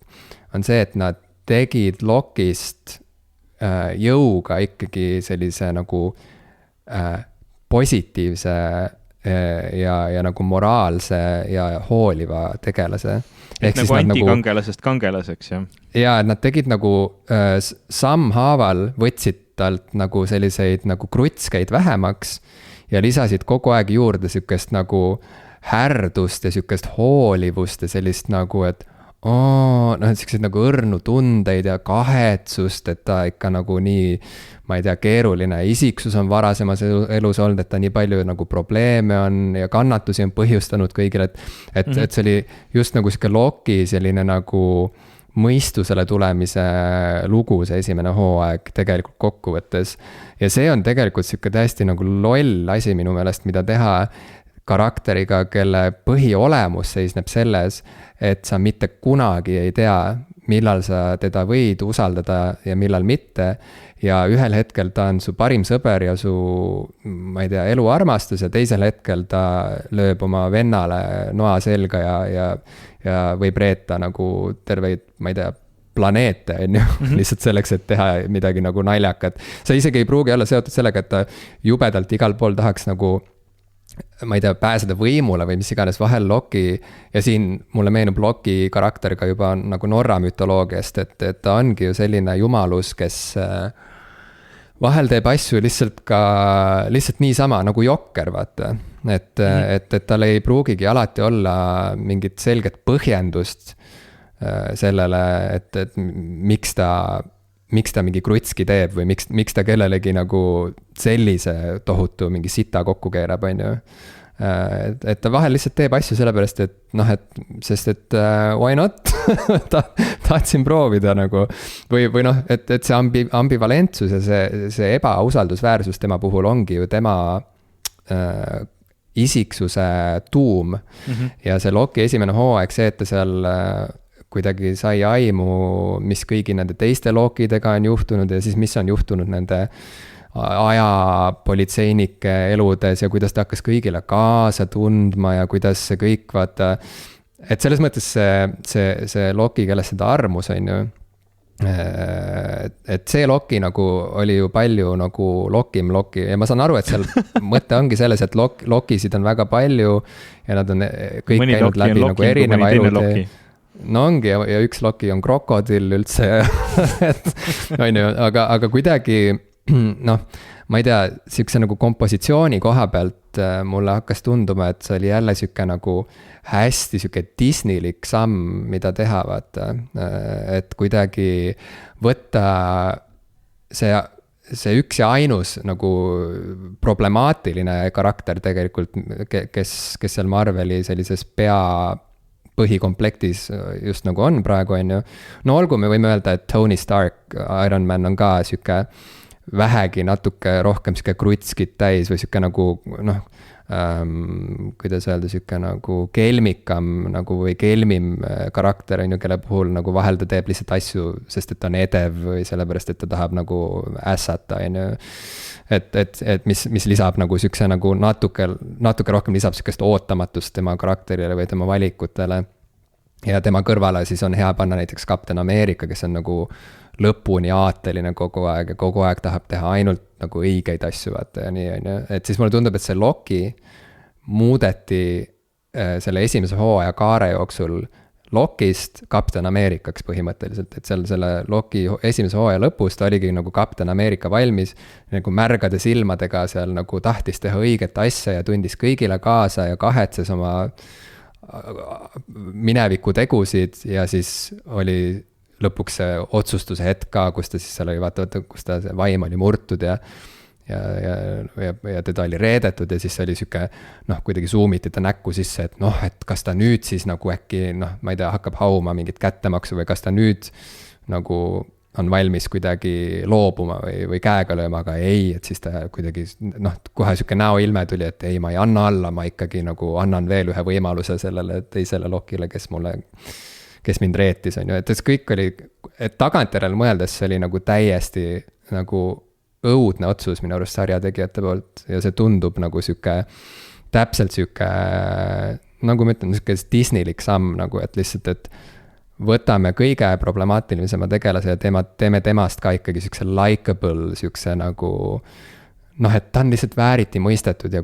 on see, et nad tegid Lokist jõuga ikkagi sellise nagu positiivse ja nagu moraalse ja hooliva tegelase.
Et nagu antikangelasest kangelaseks, jah?
Ja, et nad tegid nagu sammhaaval võtsid talt nagu selliseid nagu krutskeid vähemaks ja lisasid kogu aeg juurde sükest nagu härdust ja sükest hoolivust ja sellist nagu, et sellised nagu õrnu tundeid ja kahetsust, et ta ikka nagu nii, ma ei tea, keeruline isiksus on varasemas elus olnud, et ta nii palju nagu probleeme on ja kannatusi on põhjustanud kõigile, et see oli just nagu sihuke Loki selline nagu mõistusele tulemise lugu, see esimene hooaeg tegelikult kokkuvõttes. Ja see on tegelikult sihuke täiesti nagu loll asi minu meelest, mida teha karakteriga, kelle põhiolemus seisneb selles, et sa mitte kunagi ei tea, millal sa teda võid usaldada ja millal mitte. Ja ühel hetkel ta on su parim sõber ja su, ma ei tea, eluarmastus ja teisel hetkel ta lööb oma vennale noa selga ja võib reeta nagu terveid, ma ei tea, planeete, lihtsalt selleks, et teha midagi nagu naljakat. See isegi ei pruugi olla seotud sellega, et ta jubedalt igal pool tahaks nagu, ma ei tea, pääseda võimule või mis iganes vahel Loki, ja siin mulle meenub Loki karakter ka juba nagu Norra mütoloogiast, et ta ongi ju selline jumalus, kes vahel teeb asju lihtsalt niisama nagu jokker, vaata. Et tal ei pruugigi alati olla mingit selget põhjendust sellele, et miks ta mingi krutski teeb või miks ta kellelegi nagu sellise tohutu mingi sita kokku keerab, on ju. Et ta vahel lihtsalt teeb asju sellepärast, et noh, sest why not? Tahtsin proovida nagu, või noh, et see ambivalentsus ja see ebausaldusväärsus tema puhul ongi ju tema isiksuse tuum. Ja see Loki esimene hooaeg, see, et ta seal kuidagi sai aimu, mis kõigi nende teiste Lokidega on juhtunud ja siis mis on juhtunud nende ajapolitseinike eludes ja kuidas ta hakkas kõigile kaasa tundma ja kuidas see kõik, vaata, et selles mõttes see Loki, kellest seda armus, on ju, et see Loki nagu oli ju palju nagu Loki ja ma saan aru, et seal mõte ongi selles, et Lokisid on väga palju ja nad on kõik mõni käinud läbi nagu erineva elutee. No ongi ja üks Loki on krokodill üldse on ju, aga kuidagi noh, ma ei tea, siukse nagu kompositsiooni koha pealt mulle hakkas tunduma, et see oli jälle siuke nagu hästi siuke Disneylik samm, mida teha, vaata, et kuidagi võtta see üks ja ainus nagu problemaatiline karakter tegelikult, kes seal Marveli sellises põhikomplektis just nagu on praegu, on ju. No olgu, me võime öelda, et Tony Stark, Iron Man on ka siuke vähegi natuke rohkem siuke krutskit täis või siuke nagu noh, kuidas öelda, siuke nagu kelmikam nagu või kelmim karakter, on ju, kelle puhul nagu vahel ta teeb lihtsalt asju, sest et ta on edev või sellepärast, et ta tahab nagu ässata, on ju. Et mis lisab nagu siukse nagu natuke rohkem lisab siukest ootamatust tema karakterile või tema valikutele. Ja tema kõrvale siis on hea panna näiteks Captain America, kes on nagu lõpuni aateline kogu aeg ja kogu aeg tahab teha ainult nagu õigeid asju, vaata ja nii, on ju. Et siis mulle tundub, et see Loki muudeti selle esimese hooaja kaare jooksul Lockist Kapten Ameerikaks põhimõtteliselt, et seal selle Locki esimese hooaja lõpus ta oligi nagu Kapten Ameerika valmis, nagu märgade silmadega seal nagu tahtis teha õiget asja ja tundis kõigile kaasa ja kahetses oma mineviku tegusid ja siis oli lõpuks see otsustuse hetk ka, kus ta siis seal oli, vaata, kus ta see vaim oli murtud ja teda oli reedetud ja siis oli siuke, noh, kuidagi zoomiti ta näkku sisse, et noh, et kas ta nüüd siis nagu äkki, noh, ma ei tea, hakkab hauma mingit kättemaksu või kas ta nüüd nagu on valmis kuidagi loobuma või käega lööma, aga ei, et siis ta kuidagi, noh, kohe siuke näoilme tuli, et ei, ma ei anna alla, ma ikkagi nagu annan veel ühe võimaluse sellele teisele Lockile, kes mind reetis, on ju, et kõik oli, et tagantjärele mõeldes see oli nagu täiesti nagu õudne otsus minu arust sarjategijate poolt ja see tundub nagu täpselt siuke, nagu ma ütlen, siuke Disneylik samm nagu, et lihtsalt, et võtame kõige problemaatilisema tegelase ja teeme temast ka ikkagi siukse likeable, siukse nagu noh, et ta on lihtsalt vääriti mõistetud ja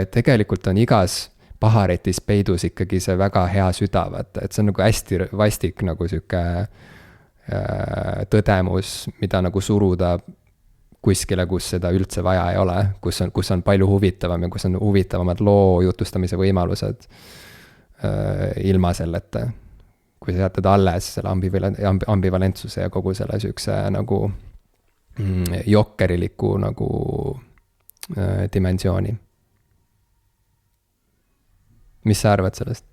tegelikult on igas paharetis peidus ikkagi see väga hea süda, vaata, et see on nagu hästi vastik nagu siuke tõdemus, mida nagu suruda kuskile, kus seda üldse vaja ei ole, kus on palju huvitavam ja kus on huvitavamad loo jutustamise võimalused ilma selleta. Kui sa jätad alles selle ambivalentsuse ja kogu selle siukse nagu jokkeriliku nagu dimensiooni. Mis sa arvad sellest?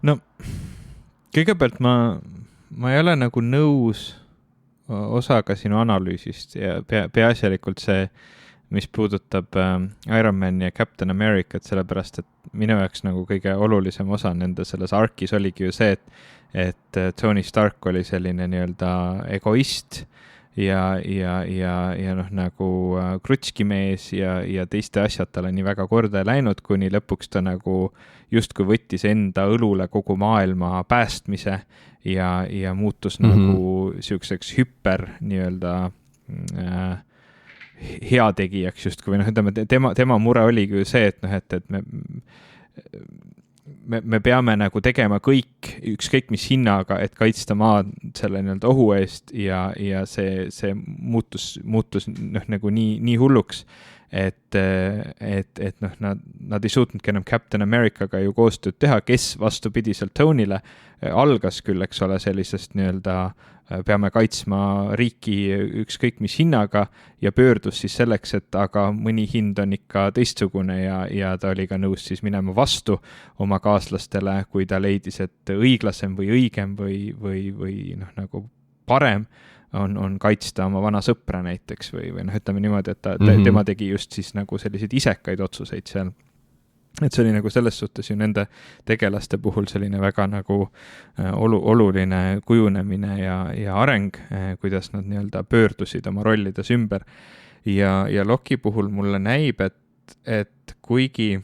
No, kõigepealt ma ei ole nagu nõus osaga sinu analüüsist ja peaasjalikult see, mis puudutab Iron Man ja Captain Americat, sellepärast, et minu jaoks nagu kõige olulisem osa nende selles arkis oligi ju see, et Tony Stark oli selline nii-öelda egoist ja noh, nagu krutskimees ja teiste asjad talle nii väga korda ei läinud, kuni lõpuks ta nagu justkui võttis enda õlule kogu maailma päästmise ja muutus nagu siukseks hüper nii-öelda heategijaks justkui, või noh, ütleme, tema mure oligi ju see, et noh, et me peame nagu tegema kõik, ükskõik mis hinnaga, et kaitsta maad selle nii-öelda ohu eest ja see muutus noh, nagu nii hulluks, et noh, nad ei suutnudki enam Captain Americaga ju koostööd teha, kes vastupidiselt Tonyle algas küll, eks ole, sellisest nii-öelda peame kaitsma riiki ükskõik mis hinnaga ja pöördus siis selleks, et aga mõni hind on ikka teistsugune ja ta oli ka nõus siis minema vastu oma kaaslastele, kui ta leidis, et õiglasem või õigem või noh, nagu parem on kaitsta oma vana sõpra näiteks või noh, ütleme niimoodi, et tema tegi just siis nagu selliseid isekaid otsuseid seal. Et see oli nagu selles suhtes ju nende tegelaste puhul selline väga nagu oluline kujunemine ja areng, kuidas nad nii-öelda pöördusid oma rollides ümber. Ja Locki puhul mulle näib, et kuigi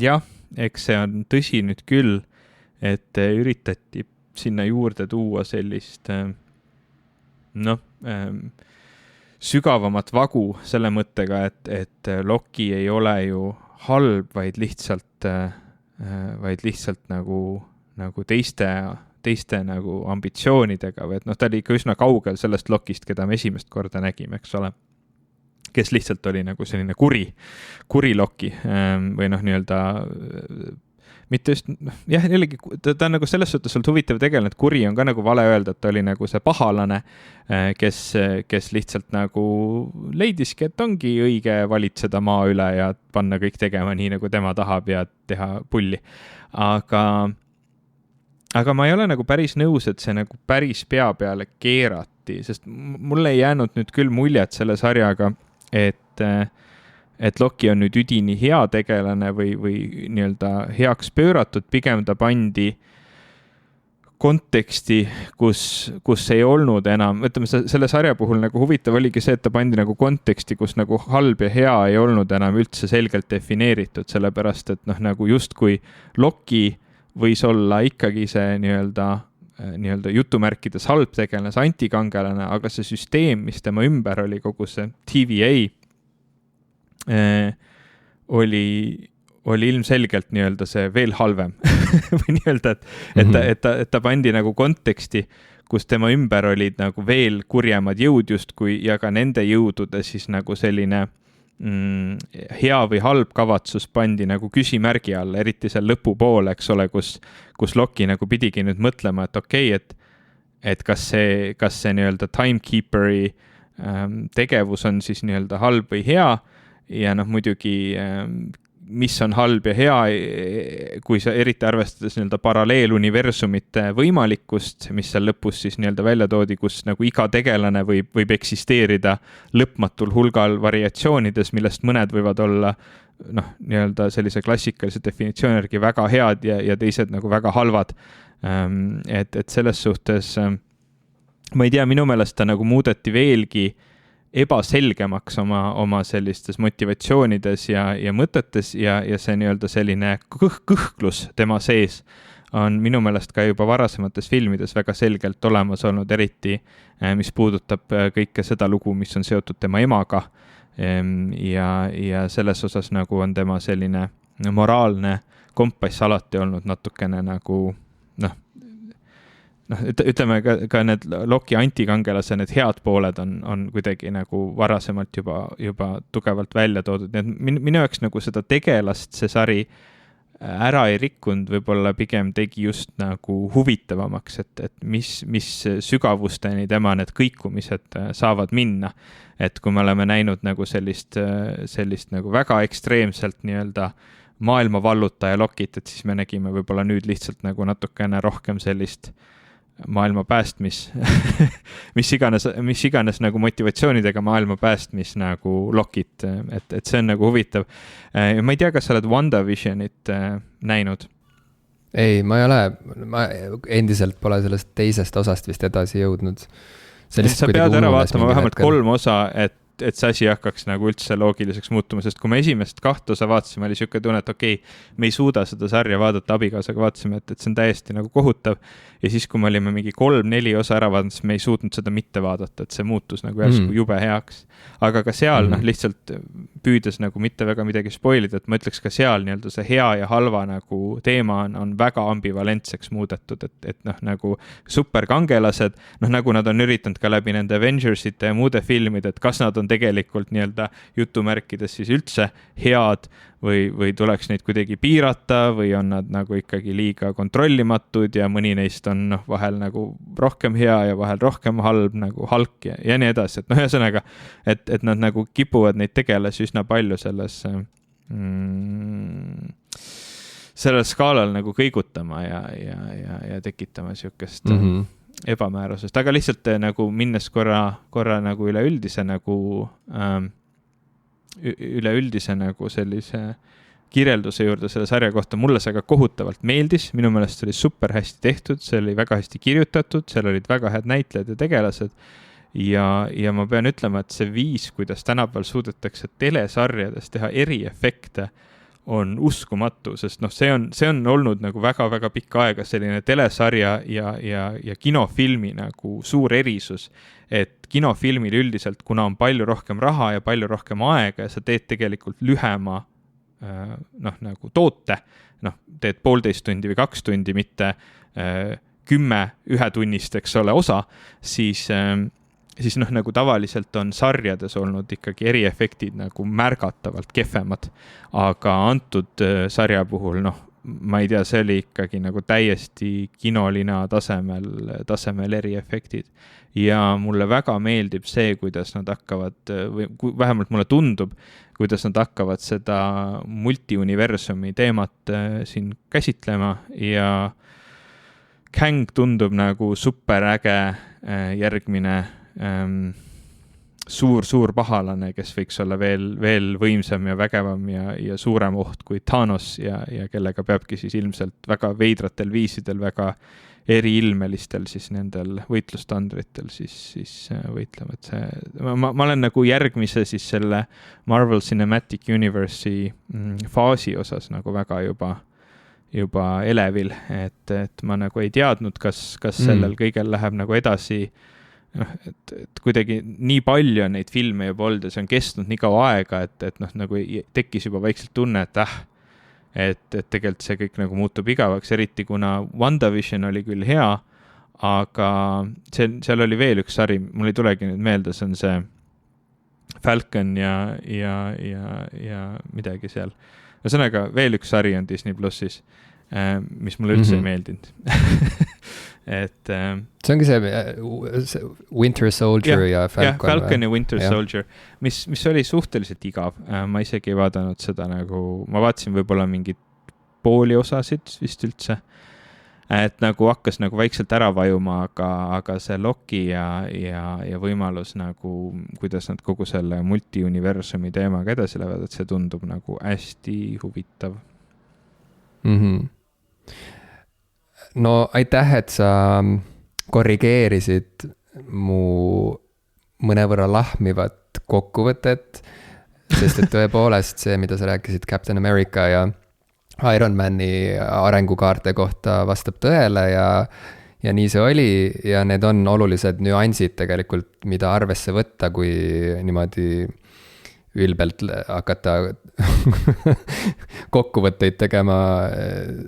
jah, eks see on tõsi nüüd küll, et üritati sinna juurde tuua sellist sügavamat vagu selle mõttega, et Locki ei ole ju halb, vaid lihtsalt nagu teiste nagu ambitsioonidega või et noh, ta oli ikka üsna kaugel sellest Lockist, keda me esimest korda nägime, eks ole, kes lihtsalt oli nagu selline kuri Locki või noh, nii-öelda mitte just, jah, jällegi, ta on nagu selles suhtes olnud huvitav tegelane, et kuri on ka nagu vale öelda, et ta oli nagu see pahalane, kes lihtsalt nagu leidiski, et ongi õige valitseda maa üle ja panna kõik tegema nii, nagu tema tahab ja teha pulli. Aga ma ei ole nagu päris nõus, et see nagu päris pea peale keerati, sest mulle ei jäänud nüüd küll muljet selle sarjaga, et Locki on nüüd üdini hea tegelane või nii-öelda heaks pööratud, pigem ta pandi konteksti, kus ei olnud enam, ütleme selle sarja puhul nagu huvitav oligi see, et ta pandi nagu konteksti, kus nagu halb ja hea ei olnud enam üldse selgelt defineeritud, sellepärast et noh, nagu justkui Locki võis olla ikkagi see nii-öelda jutumärkides halb tegelane, see antikangelane, aga see süsteem, mis tema ümber oli, kogu see TVA, oli ilmselgelt nii-öelda see veel halvem või nii-öelda, et ta pandi nagu konteksti, kus tema ümber olid nagu veel kurjemad jõud justkui ja ka nende jõudude siis nagu selline hea või halb kavatsus pandi nagu küsimärgi alla, eriti seal lõpupoole, eks ole, kus Loki nagu pidigi nüüd mõtlema, et okei, et kas see nii-öelda timekeeperi tegevus on siis nii-öelda halb või hea ja noh, muidugi mis on halb ja hea, kui sa eriti arvestades nii-öelda paralleeluniversumite võimalikkust, mis seal lõpus siis nii-öelda välja toodi, kus nagu iga tegelane võib eksisteerida lõpmatul hulgal variatsioonides, millest mõned võivad olla noh, nii-öelda sellise klassikalise definitsiooni järgi väga head ja teised nagu väga halvad. Et selles suhtes, ma ei tea, minu meelest ta nagu muudeti veelgi ebaselgemaks oma sellistes motivatsioonides ja mõtetes ja see nii-öelda selline kõhklus tema sees on minu meelest ka juba varasemates filmides väga selgelt olemas olnud, eriti mis puudutab kõike seda lugu, mis on seotud tema emaga ja selles osas nagu on tema selline moraalne kompass alati olnud natukene nagu ütleme ka need Loki antikangelase, need head pooled on kuidagi nagu varasemalt juba tugevalt välja toodud. Minu jaoks nagu seda tegelast see sari ära ei rikkunud, võib-olla pigem tegi just nagu huvitavamaks, et mis sügavusteni tema need kõikumised saavad minna. Et kui me oleme näinud nagu sellist nagu väga ekstreemselt nii-öelda maailma vallutaja Lokit, et siis me nägime võib-olla nüüd lihtsalt nagu natukene rohkem sellist maailma päästmis mis iganes nagu motivatsioonidega maailma päästmis nagu Lokit, et see on nagu huvitav. Ma ei tea, kas sa oled WandaVisionit näinud?
Ei, ma ei ole, ma endiselt pole sellest teisest osast vist edasi jõudnud.
Sa pead ära vaatama vähemalt 3 osa, et see asi hakkaks nagu üldse loogiliseks muutuma, sest kui me esimest 2 osa vaatasime, oli siuke tunne, et okei, me ei suuda seda sarja vaadata abikaasaga, vaatasime, et see on täiesti nagu kohutav. Ja siis, kui me olime mingi 3-4 osa ära vaadanud, siis me ei suutnud seda mitte vaadata, et see muutus nagu järsku jube heaks. Aga ka seal lihtsalt püüdes nagu mitte väga midagi spoilida, et ma ütleks ka seal nii-öelda see hea ja halva nagu teema on väga ambivalentseks muudetud, et noh, nagu superkangelased, noh, nagu nad on üritanud ka läbi nende Avengersite ja muude filmide, et kas nad on tegelikult nii-öelda jutumärkides siis üldse head või tuleks neid kuidagi piirata või on nad nagu ikkagi liiga kontrollimatud ja mõni neist on vahel nagu rohkem hea ja vahel rohkem halb nagu Hulk ja nii edasi, et ühesõnaga, et nad nagu kipuvad neid tegelasi üsna palju sellel skaalal nagu kõigutama ja tekitama siukest ebamäärusest, aga lihtsalt nagu minnes korra nagu üleüldise nagu sellise kirjelduse juurde selle sarja kohta, mulle see ka kohutavalt meeldis, minu meelest see oli super hästi tehtud, see oli väga hästi kirjutatud, seal olid väga head näitlejad ja tegelased ja ma pean ütlema, et see viis, kuidas tänapäeval suudetakse telesarjades teha eriefekte, on uskumatu, sest see on olnud nagu väga-väga pikka aega selline telesarja ja kinofilmi nagu suur erisus, et kinofilmil üldiselt, kuna on palju rohkem raha ja palju rohkem aega ja sa teed tegelikult lühema nagu toote, teed 1,5 tundi või 2 tundi, mitte 10 1-tunnist, eks ole, osa, siis nagu tavaliselt on sarjades olnud ikkagi eriefektid nagu märgatavalt kehvemad, aga antud sarja puhul, ma ei tea, see oli ikkagi nagu täiesti kinolina tasemel eriefektid ja mulle väga meeldib see, kuidas nad hakkavad, või vähemalt mulle tundub, kuidas nad hakkavad seda multiuniversumi teemat siin käsitlema ja Kang tundub nagu superäge järgmine suur pahalane, kes võiks olla veel võimsam ja vägevam ja suurem oht kui Thanos ja kellega peabki siis ilmselt väga veidratel viisidel, väga eriilmelistel siis nendel võitlustandritel siis võitlema, et see, ma olen nagu järgmise siis selle Marvel Cinematic Universe'i faasi osas nagu väga juba elevil, et ma nagu ei teadnud, kas sellel kõigel läheb nagu edasi, et kuidagi nii palju on neid filme juba olnud ja see on kestnud nii kaua aega, et nagu tekkis juba vaikselt tunne, et tegelikult see kõik nagu muutub igavaks, eriti kuna WandaVision oli küll hea, aga seal oli veel üks sari, mul ei tulegi nüüd meelde, see on see Falcon ja midagi seal. Ühesõnaga, veel üks sari on Disney Plussis, mis mulle üldse ei meeldinud. et
see ongi see Winter Soldier ja Falcon.
Falcon ja Winter Soldier, mis oli suhteliselt igav. Ma isegi ei vaadanud seda nagu, ma vaatasin võib-olla mingid pooli osasid vist üldse. Et nagu hakkas nagu vaikselt ära vajuma, aga see Loki ja võimalus nagu, kuidas nad kogu selle multiuniversumi teemaga edasi lähevad, et see tundub nagu hästi huvitav.
No aitäh, et sa korrigeerisid mu mõnevõrra lahmivat kokkuvõtet, sest et tõepoolest see, mida sa rääkisid Captain America ja Ironmani arengukaarte kohta vastab tõele ja nii see oli ja need on olulised nüansid tegelikult, mida arvesse võtta, kui niimoodi ülbelt hakata kokkuvõtteid tegema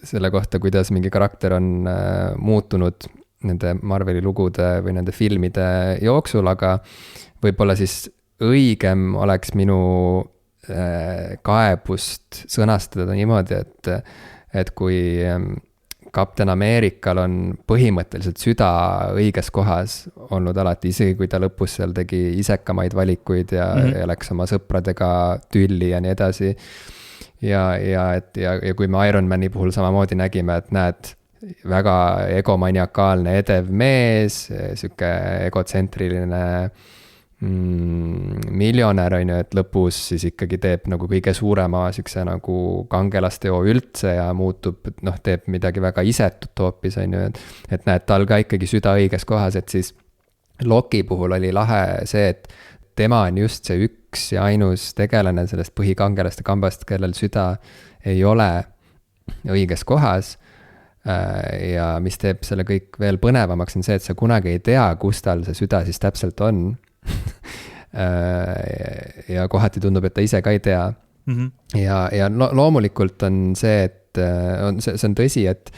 selle kohta, kuidas mingi karakter on muutunud nende Marveli lugude või nende filmide jooksul, aga võib-olla siis õigem oleks minu kaebust sõnastada niimoodi, et kui Captain Americal on põhimõtteliselt süda õiges kohas olnud alati, isegi kui ta lõpus seal tegi isekamaid valikuid ja läks oma sõpradega tülli ja nii edasi. Ja kui me Ironmani puhul samamoodi nägime, et näed, väga egomaniakaalne edev mees, sihuke egotsentriline miljonär on ju, et lõpus siis ikkagi teeb nagu kõige suurema siukse nagu kangelasteo üldse ja muutub, teeb midagi väga isetut hoopis on ju, et näed, tal ka ikkagi süda õiges kohas, et siis Loki puhul oli lahe see, et tema on just see üks ja ainus tegelane sellest põhikangelaste kambast, kellel süda ei ole õiges kohas. Ja mis teeb selle kõik veel põnevamaks on see, et sa kunagi ei tea, kus tal see süda siis täpselt on. Ja kohati tundub, et ta ise ka ei tea. Ja loomulikult on see, et see on tõsi, et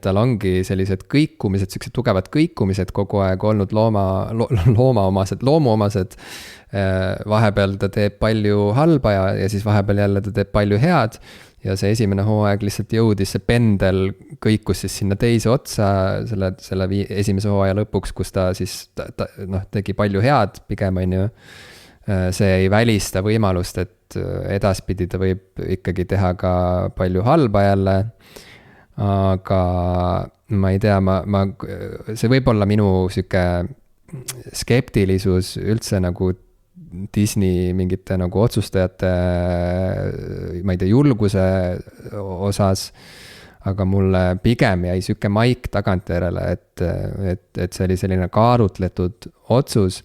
tal ongi sellised kõikumised, sellised tugevad kõikumised kogu aeg olnud loomuomased. Vahepeal ta teeb palju halba ja siis vahepeal jälle ta teeb palju head. Ja see esimene hooaeg lihtsalt jõudis, see pendel kõikus siis sinna teise otsa selle esimese hooaja lõpuks, kus ta siis tegi palju head pigem on ju. See ei välista võimalust, et edaspidi ta võib ikkagi teha ka palju halba jälle. Aga ma ei tea, see võib olla minu sihuke skeptilisus üldse nagu Disney mingite nagu otsustajate, ma ei tea, julguse osas, aga mulle pigem jäi sihuke maik tagantjärele, et see oli selline kaalutletud otsus,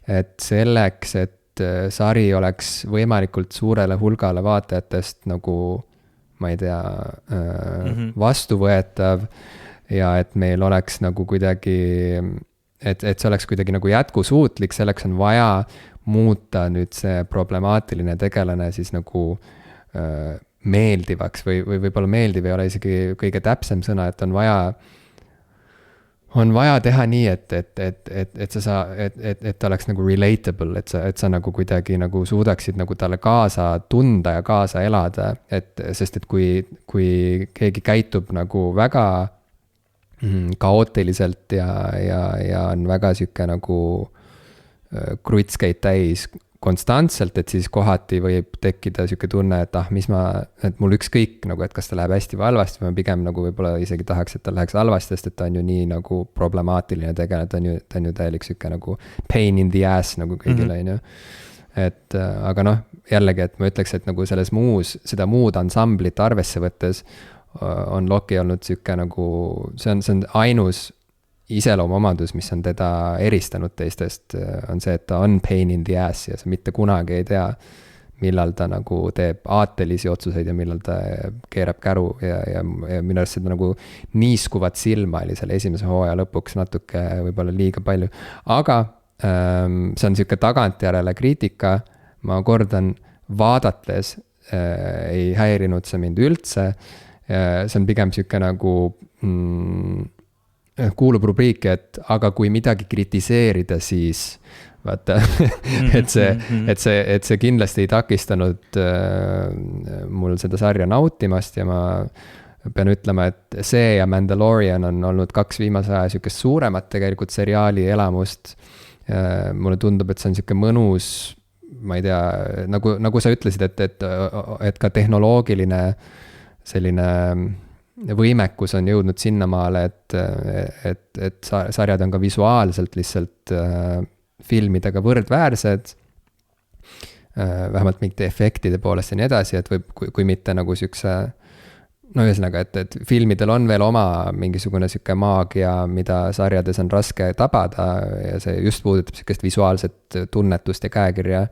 et selleks, et sari oleks võimalikult suurele hulgale vaatajatest nagu, ma ei tea, vastuvõetav ja et meil oleks nagu kuidagi, et see oleks kuidagi nagu jätkusuutlik, selleks on vaja muuta nüüd see problemaatiline tegelane siis nagu meeldivaks või võib-olla meeldiv ei ole isegi kõige täpsem sõna, et on vaja teha nii, et ta oleks nagu relatable, et sa nagu kuidagi nagu suudaksid nagu talle kaasa tunda ja kaasa elada, sest et kui keegi käitub nagu väga kaootiliselt ja on väga sihuke nagu krutskeid täis konstantselt, et siis kohati võib tekkida sihuke tunne, et mul ükskõik nagu, et kas ta läheb hästi või halvasti, ma pigem nagu võib-olla isegi tahaks, et ta läheks halvasti, sest et ta on ju nii nagu problemaatiline tegelane, ta on ju täielik sihuke nagu pain in the ass nagu kõigile on ju. Et aga jällegi, et ma ütleks, et nagu seda muud ansamblit arvesse võttes on Loki olnud sihuke nagu, see on ainus iseloomuomadus, mis on teda eristanud teistest, on see, et ta on pain in the ass ja sa mitte kunagi ei tea, millal ta nagu teeb aatelisi otsuseid ja millal ta keerab käru ja minu arust seda nagu niiskuvat silma oli selle esimese hooaja lõpuks natuke võib-olla liiga palju. Aga see on sihuke tagantjärele kriitika, ma kordan, vaadates ei häirinud see mind üldse. See on pigem sihuke nagu kuulub rubriiki, et aga kui midagi kritiseerida, siis vaata, et see kindlasti ei takistanud mul seda sarja nautimast ja ma pean ütlema, et see ja Mandalorian on olnud 2 viimase aja sihukest suuremat tegelikult seriaali elamust. Mulle tundub, et see on sihuke mõnus, ma ei tea, nagu sa ütlesid, et ka tehnoloogiline selline võimekus on jõudnud sinnamaale, et sarjad on ka visuaalselt lihtsalt filmidega võrdväärsed, vähemalt mingite efektide poolest ja nii edasi, et võib, kui mitte nagu siukse, no ühesõnaga, et filmidel on veel oma mingisugune siuke maagia, mida sarjades on raske tabada ja see just puudutab siukest visuaalset tunnetust ja käekirja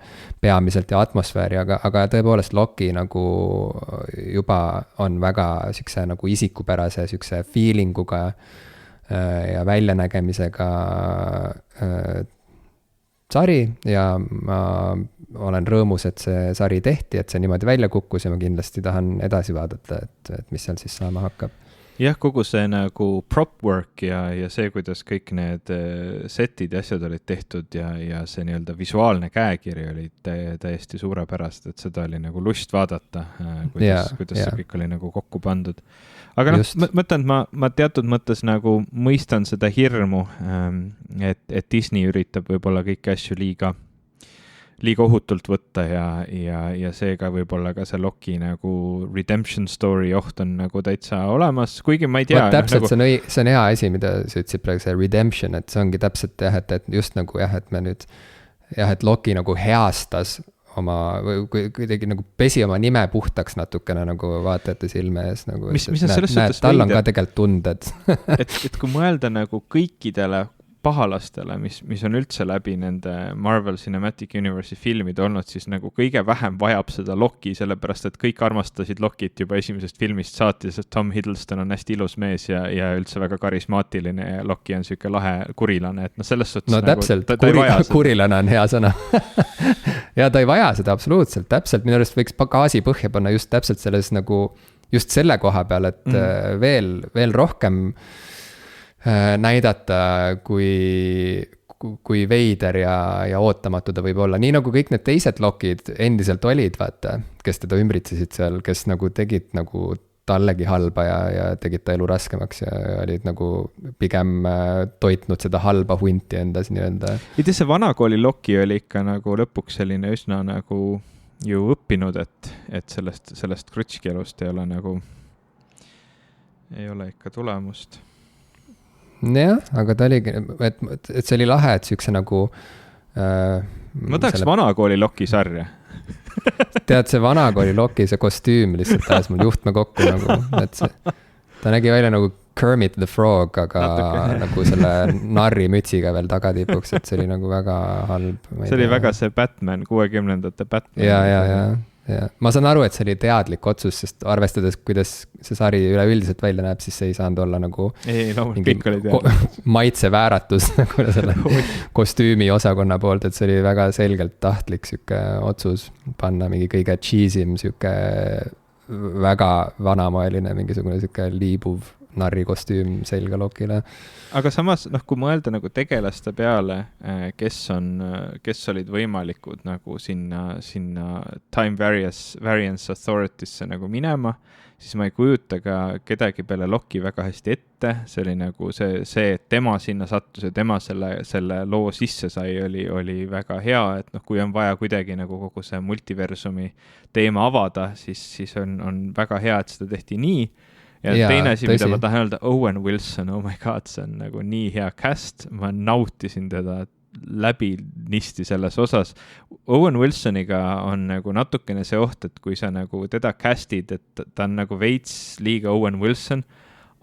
peamiselt ja atmosfääri, aga tõepoolest Loki nagu juba on väga siukse nagu isikupärase siukse feelinguga ja väljanägemisega sari ja ma olen rõõmus, et see sari tehti, et see niimoodi välja kukkus ja ma kindlasti tahan edasi vaadata, et mis seal siis saama hakkab.
Jah, kogu see nagu prop work ja see, kuidas kõik need setid ja asjad olid tehtud ja see nii-öelda visuaalne käekiri oli täiesti suurepärast, et seda oli nagu lust vaadata, kuidas see kõik oli nagu kokku pandud. Aga mõtlen, et ma teatud mõttes nagu mõistan seda hirmu, et Disney üritab võib-olla kõiki asju liiga ohutult võtta ja seega võib-olla ka see Loki nagu redemption story oht on nagu täitsa olemas, kuigi ma ei tea.
Täpselt, see on hea asi, mida sa ütlesid praegu, see redemption, et see ongi täpselt et just nagu et me nüüd et Loki nagu heastas oma, või kuidagi nagu pesi oma nime puhtaks natukene nagu vaatajate silme ees nagu.
Mis on selles suhtes
tal on ka tegelikult tunded.
et kui mõelda nagu kõikidele pahalastele, mis on üldse läbi nende Marvel Cinematic Universe'i filmid olnud, siis nagu kõige vähem vajab seda Loki, sellepärast et kõik armastasid Lokit juba esimesest filmist saati, sest Tom Hiddleston on hästi ilus mees ja üldse väga karismaatiline ja Loki on siuke lahe kurilane, et selles suhtes
no
nagu,
täpselt, kurilane on hea sõna. Ja ta ei vaja seda absoluutselt, täpselt, minu arust võiks gaasi põhja panna just täpselt selles nagu, just selle koha peal, et veel rohkem näidata, kui veider ja ootamatu ta võib olla. Nii nagu kõik need teised Lokid endiselt olid, vaata, kes teda ümbritsesid seal, kes nagu tegid nagu tallegi halba ja tegid ta elu raskemaks ja olid nagu pigem toitnud seda halba hunti endas nii-öelda.
Ja see vanakooli Loki oli ikka nagu lõpuks selline üsna nagu ju õppinud, et sellest krutškielust ei ole ikka tulemust.
Jah, aga ta oligi, et see oli lahe, et siukse nagu
ma tahaks vanakooli Loki sarja.
Tead, see vanakooli Loki, see kostüüm lihtsalt ajas mul juhtme kokku nagu, et ta nägi välja nagu Kermit the Frog, aga nagu selle narri mütsiga veel tagatipuks, et see oli nagu väga halb.
See oli väga see Batman, 60ndate Batman.
Ja. Ma saan aru, et see oli teadlik otsus, sest arvestades, kuidas see sari üleüldiselt välja näeb, siis see ei saanud olla nagu maitsevääratus nagu selle kostüümi osakonna poolt, et see oli väga selgelt tahtlik siuke otsus panna mingi kõige cheesim siuke väga vanamoeline mingisugune siuke liibuv narrikostüüm selga Lokile.
Aga samas, kui mõelda nagu tegelaste peale, kes olid võimalikud nagu sinna Time Variance Authority'sse nagu minema, siis ma ei kujuta ka kedagi peale Loki väga hästi ette. See oli nagu see, et tema sinna sattus ja tema selle loo sisse sai, oli väga hea, et kui on vaja kuidagi nagu kogu see multiversumi teema avada, siis on väga hea, et seda tehti nii. Ja teine asi, mida ma tahan öelda, Owen Wilson, oh my god, see on nagu nii hea cast, ma nautisin teda läbi nisti selles osas. Owen Wilsoniga on nagu natukene see oht, et kui sa nagu teda castid, et ta on nagu veits liiga Owen Wilson,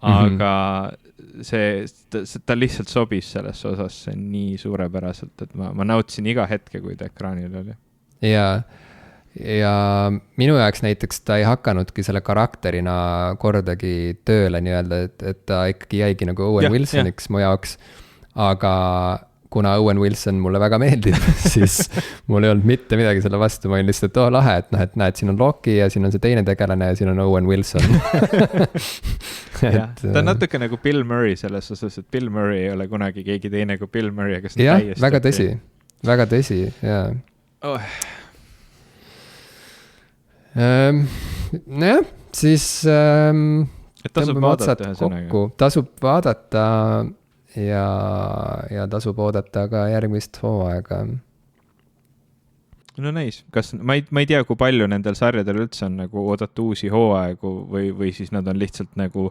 aga ta lihtsalt sobis selles osas nii suurepäraselt, et ma nautisin iga hetke, kui ta ekraanil oli.
Ja minu jaoks näiteks ta ei hakanudki selle karakterina kordagi tööle nii-öelda, et ta ikkagi jäigi nagu Owen Wilsoniks mu jaoks, aga kuna Owen Wilson mulle väga meeldib, siis mul ei olnud mitte midagi selle vastu, ma olin lihtsalt, et lahe, et noh, et näed, siin on Loki ja siin on see teine tegelane ja siin on Owen Wilson.
Ta on natuke nagu Bill Murray selles osas, et Bill Murray ei ole kunagi keegi teine kui Bill Murray, aga see on täiesti...
väga tõsi, jaa. Nojah, siis
tasub vaadata ühe sõnaga.
Tasub vaadata ja tasub oodata ka järgmist hooaega.
No nice. Ma ei tea, kui palju nendel sarjadel üldse on nagu oodata uusi hooaegu või siis nad on lihtsalt nagu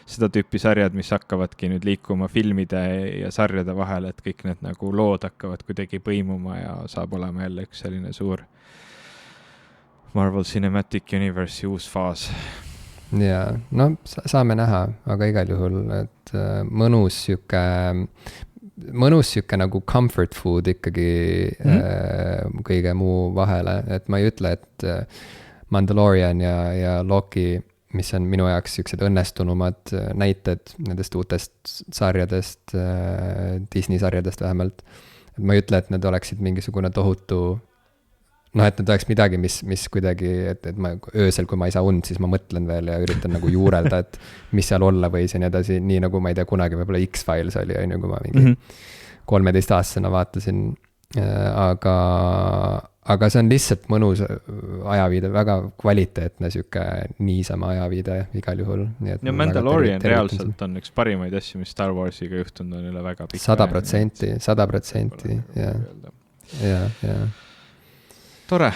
seda tüüpi sarjad, mis hakkavadki nüüd liikuma filmide ja sarjade vahel, et kõik need nagu lood hakkavad kuidagi põimuma ja saab olema jälle üks selline suur Marvel Cinematic Universe'i uus faas.
Jaa, no saame näha, aga igal juhul, et mõnus siuke nagu comfort food ikkagi kõige muu vahele, et ma ei ütle, et Mandalorian ja Loki, mis on minu jaoks siuksed õnnestunumad näited nendest uutest sarjadest, Disney sarjadest vähemalt, et ma ei ütle, et need oleksid mingisugune tohutu noh, et need oleks midagi, mis kuidagi, et ma öösel, kui ma ei saa und, siis ma mõtlen veel ja üritan nagu juurelda, et mis seal olla võis ja nii edasi, nii nagu ma ei tea, kunagi võib-olla X-Files oli, kui ma mingi 13-aastasena vaatasin, aga see on lihtsalt mõnus ajaviide, väga kvaliteetne siuke niisama ajaviide igal juhul.
Ja Mandalorian reaalselt on üks parimaid asju, mis Star Warsiga juhtunud on üle väga pika.
100%, jah. Tore.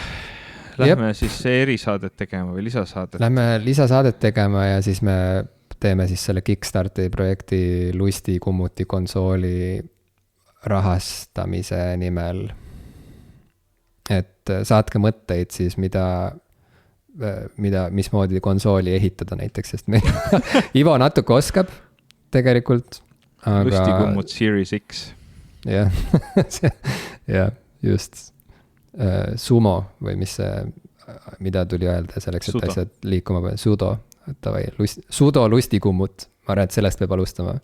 Lähme siis erisaadet tegema või lisasaadet?
Lähme lisasaadet tegema ja siis me teeme siis selle Kickstarti projekti Lusti Kummuti konsooli rahastamise nimel. Et saatke mõtteid siis, mismoodi konsooli ehitada näiteks, sest meil Ivo natuke oskab tegelikult. Aga...
Lusti Kummut Series X.
Jah, just. Sumo või mida tuli öelda selleks, et asjad liikuma peale. Sudo Lusti Kummut. Ma arvan, et sellest peab alustama.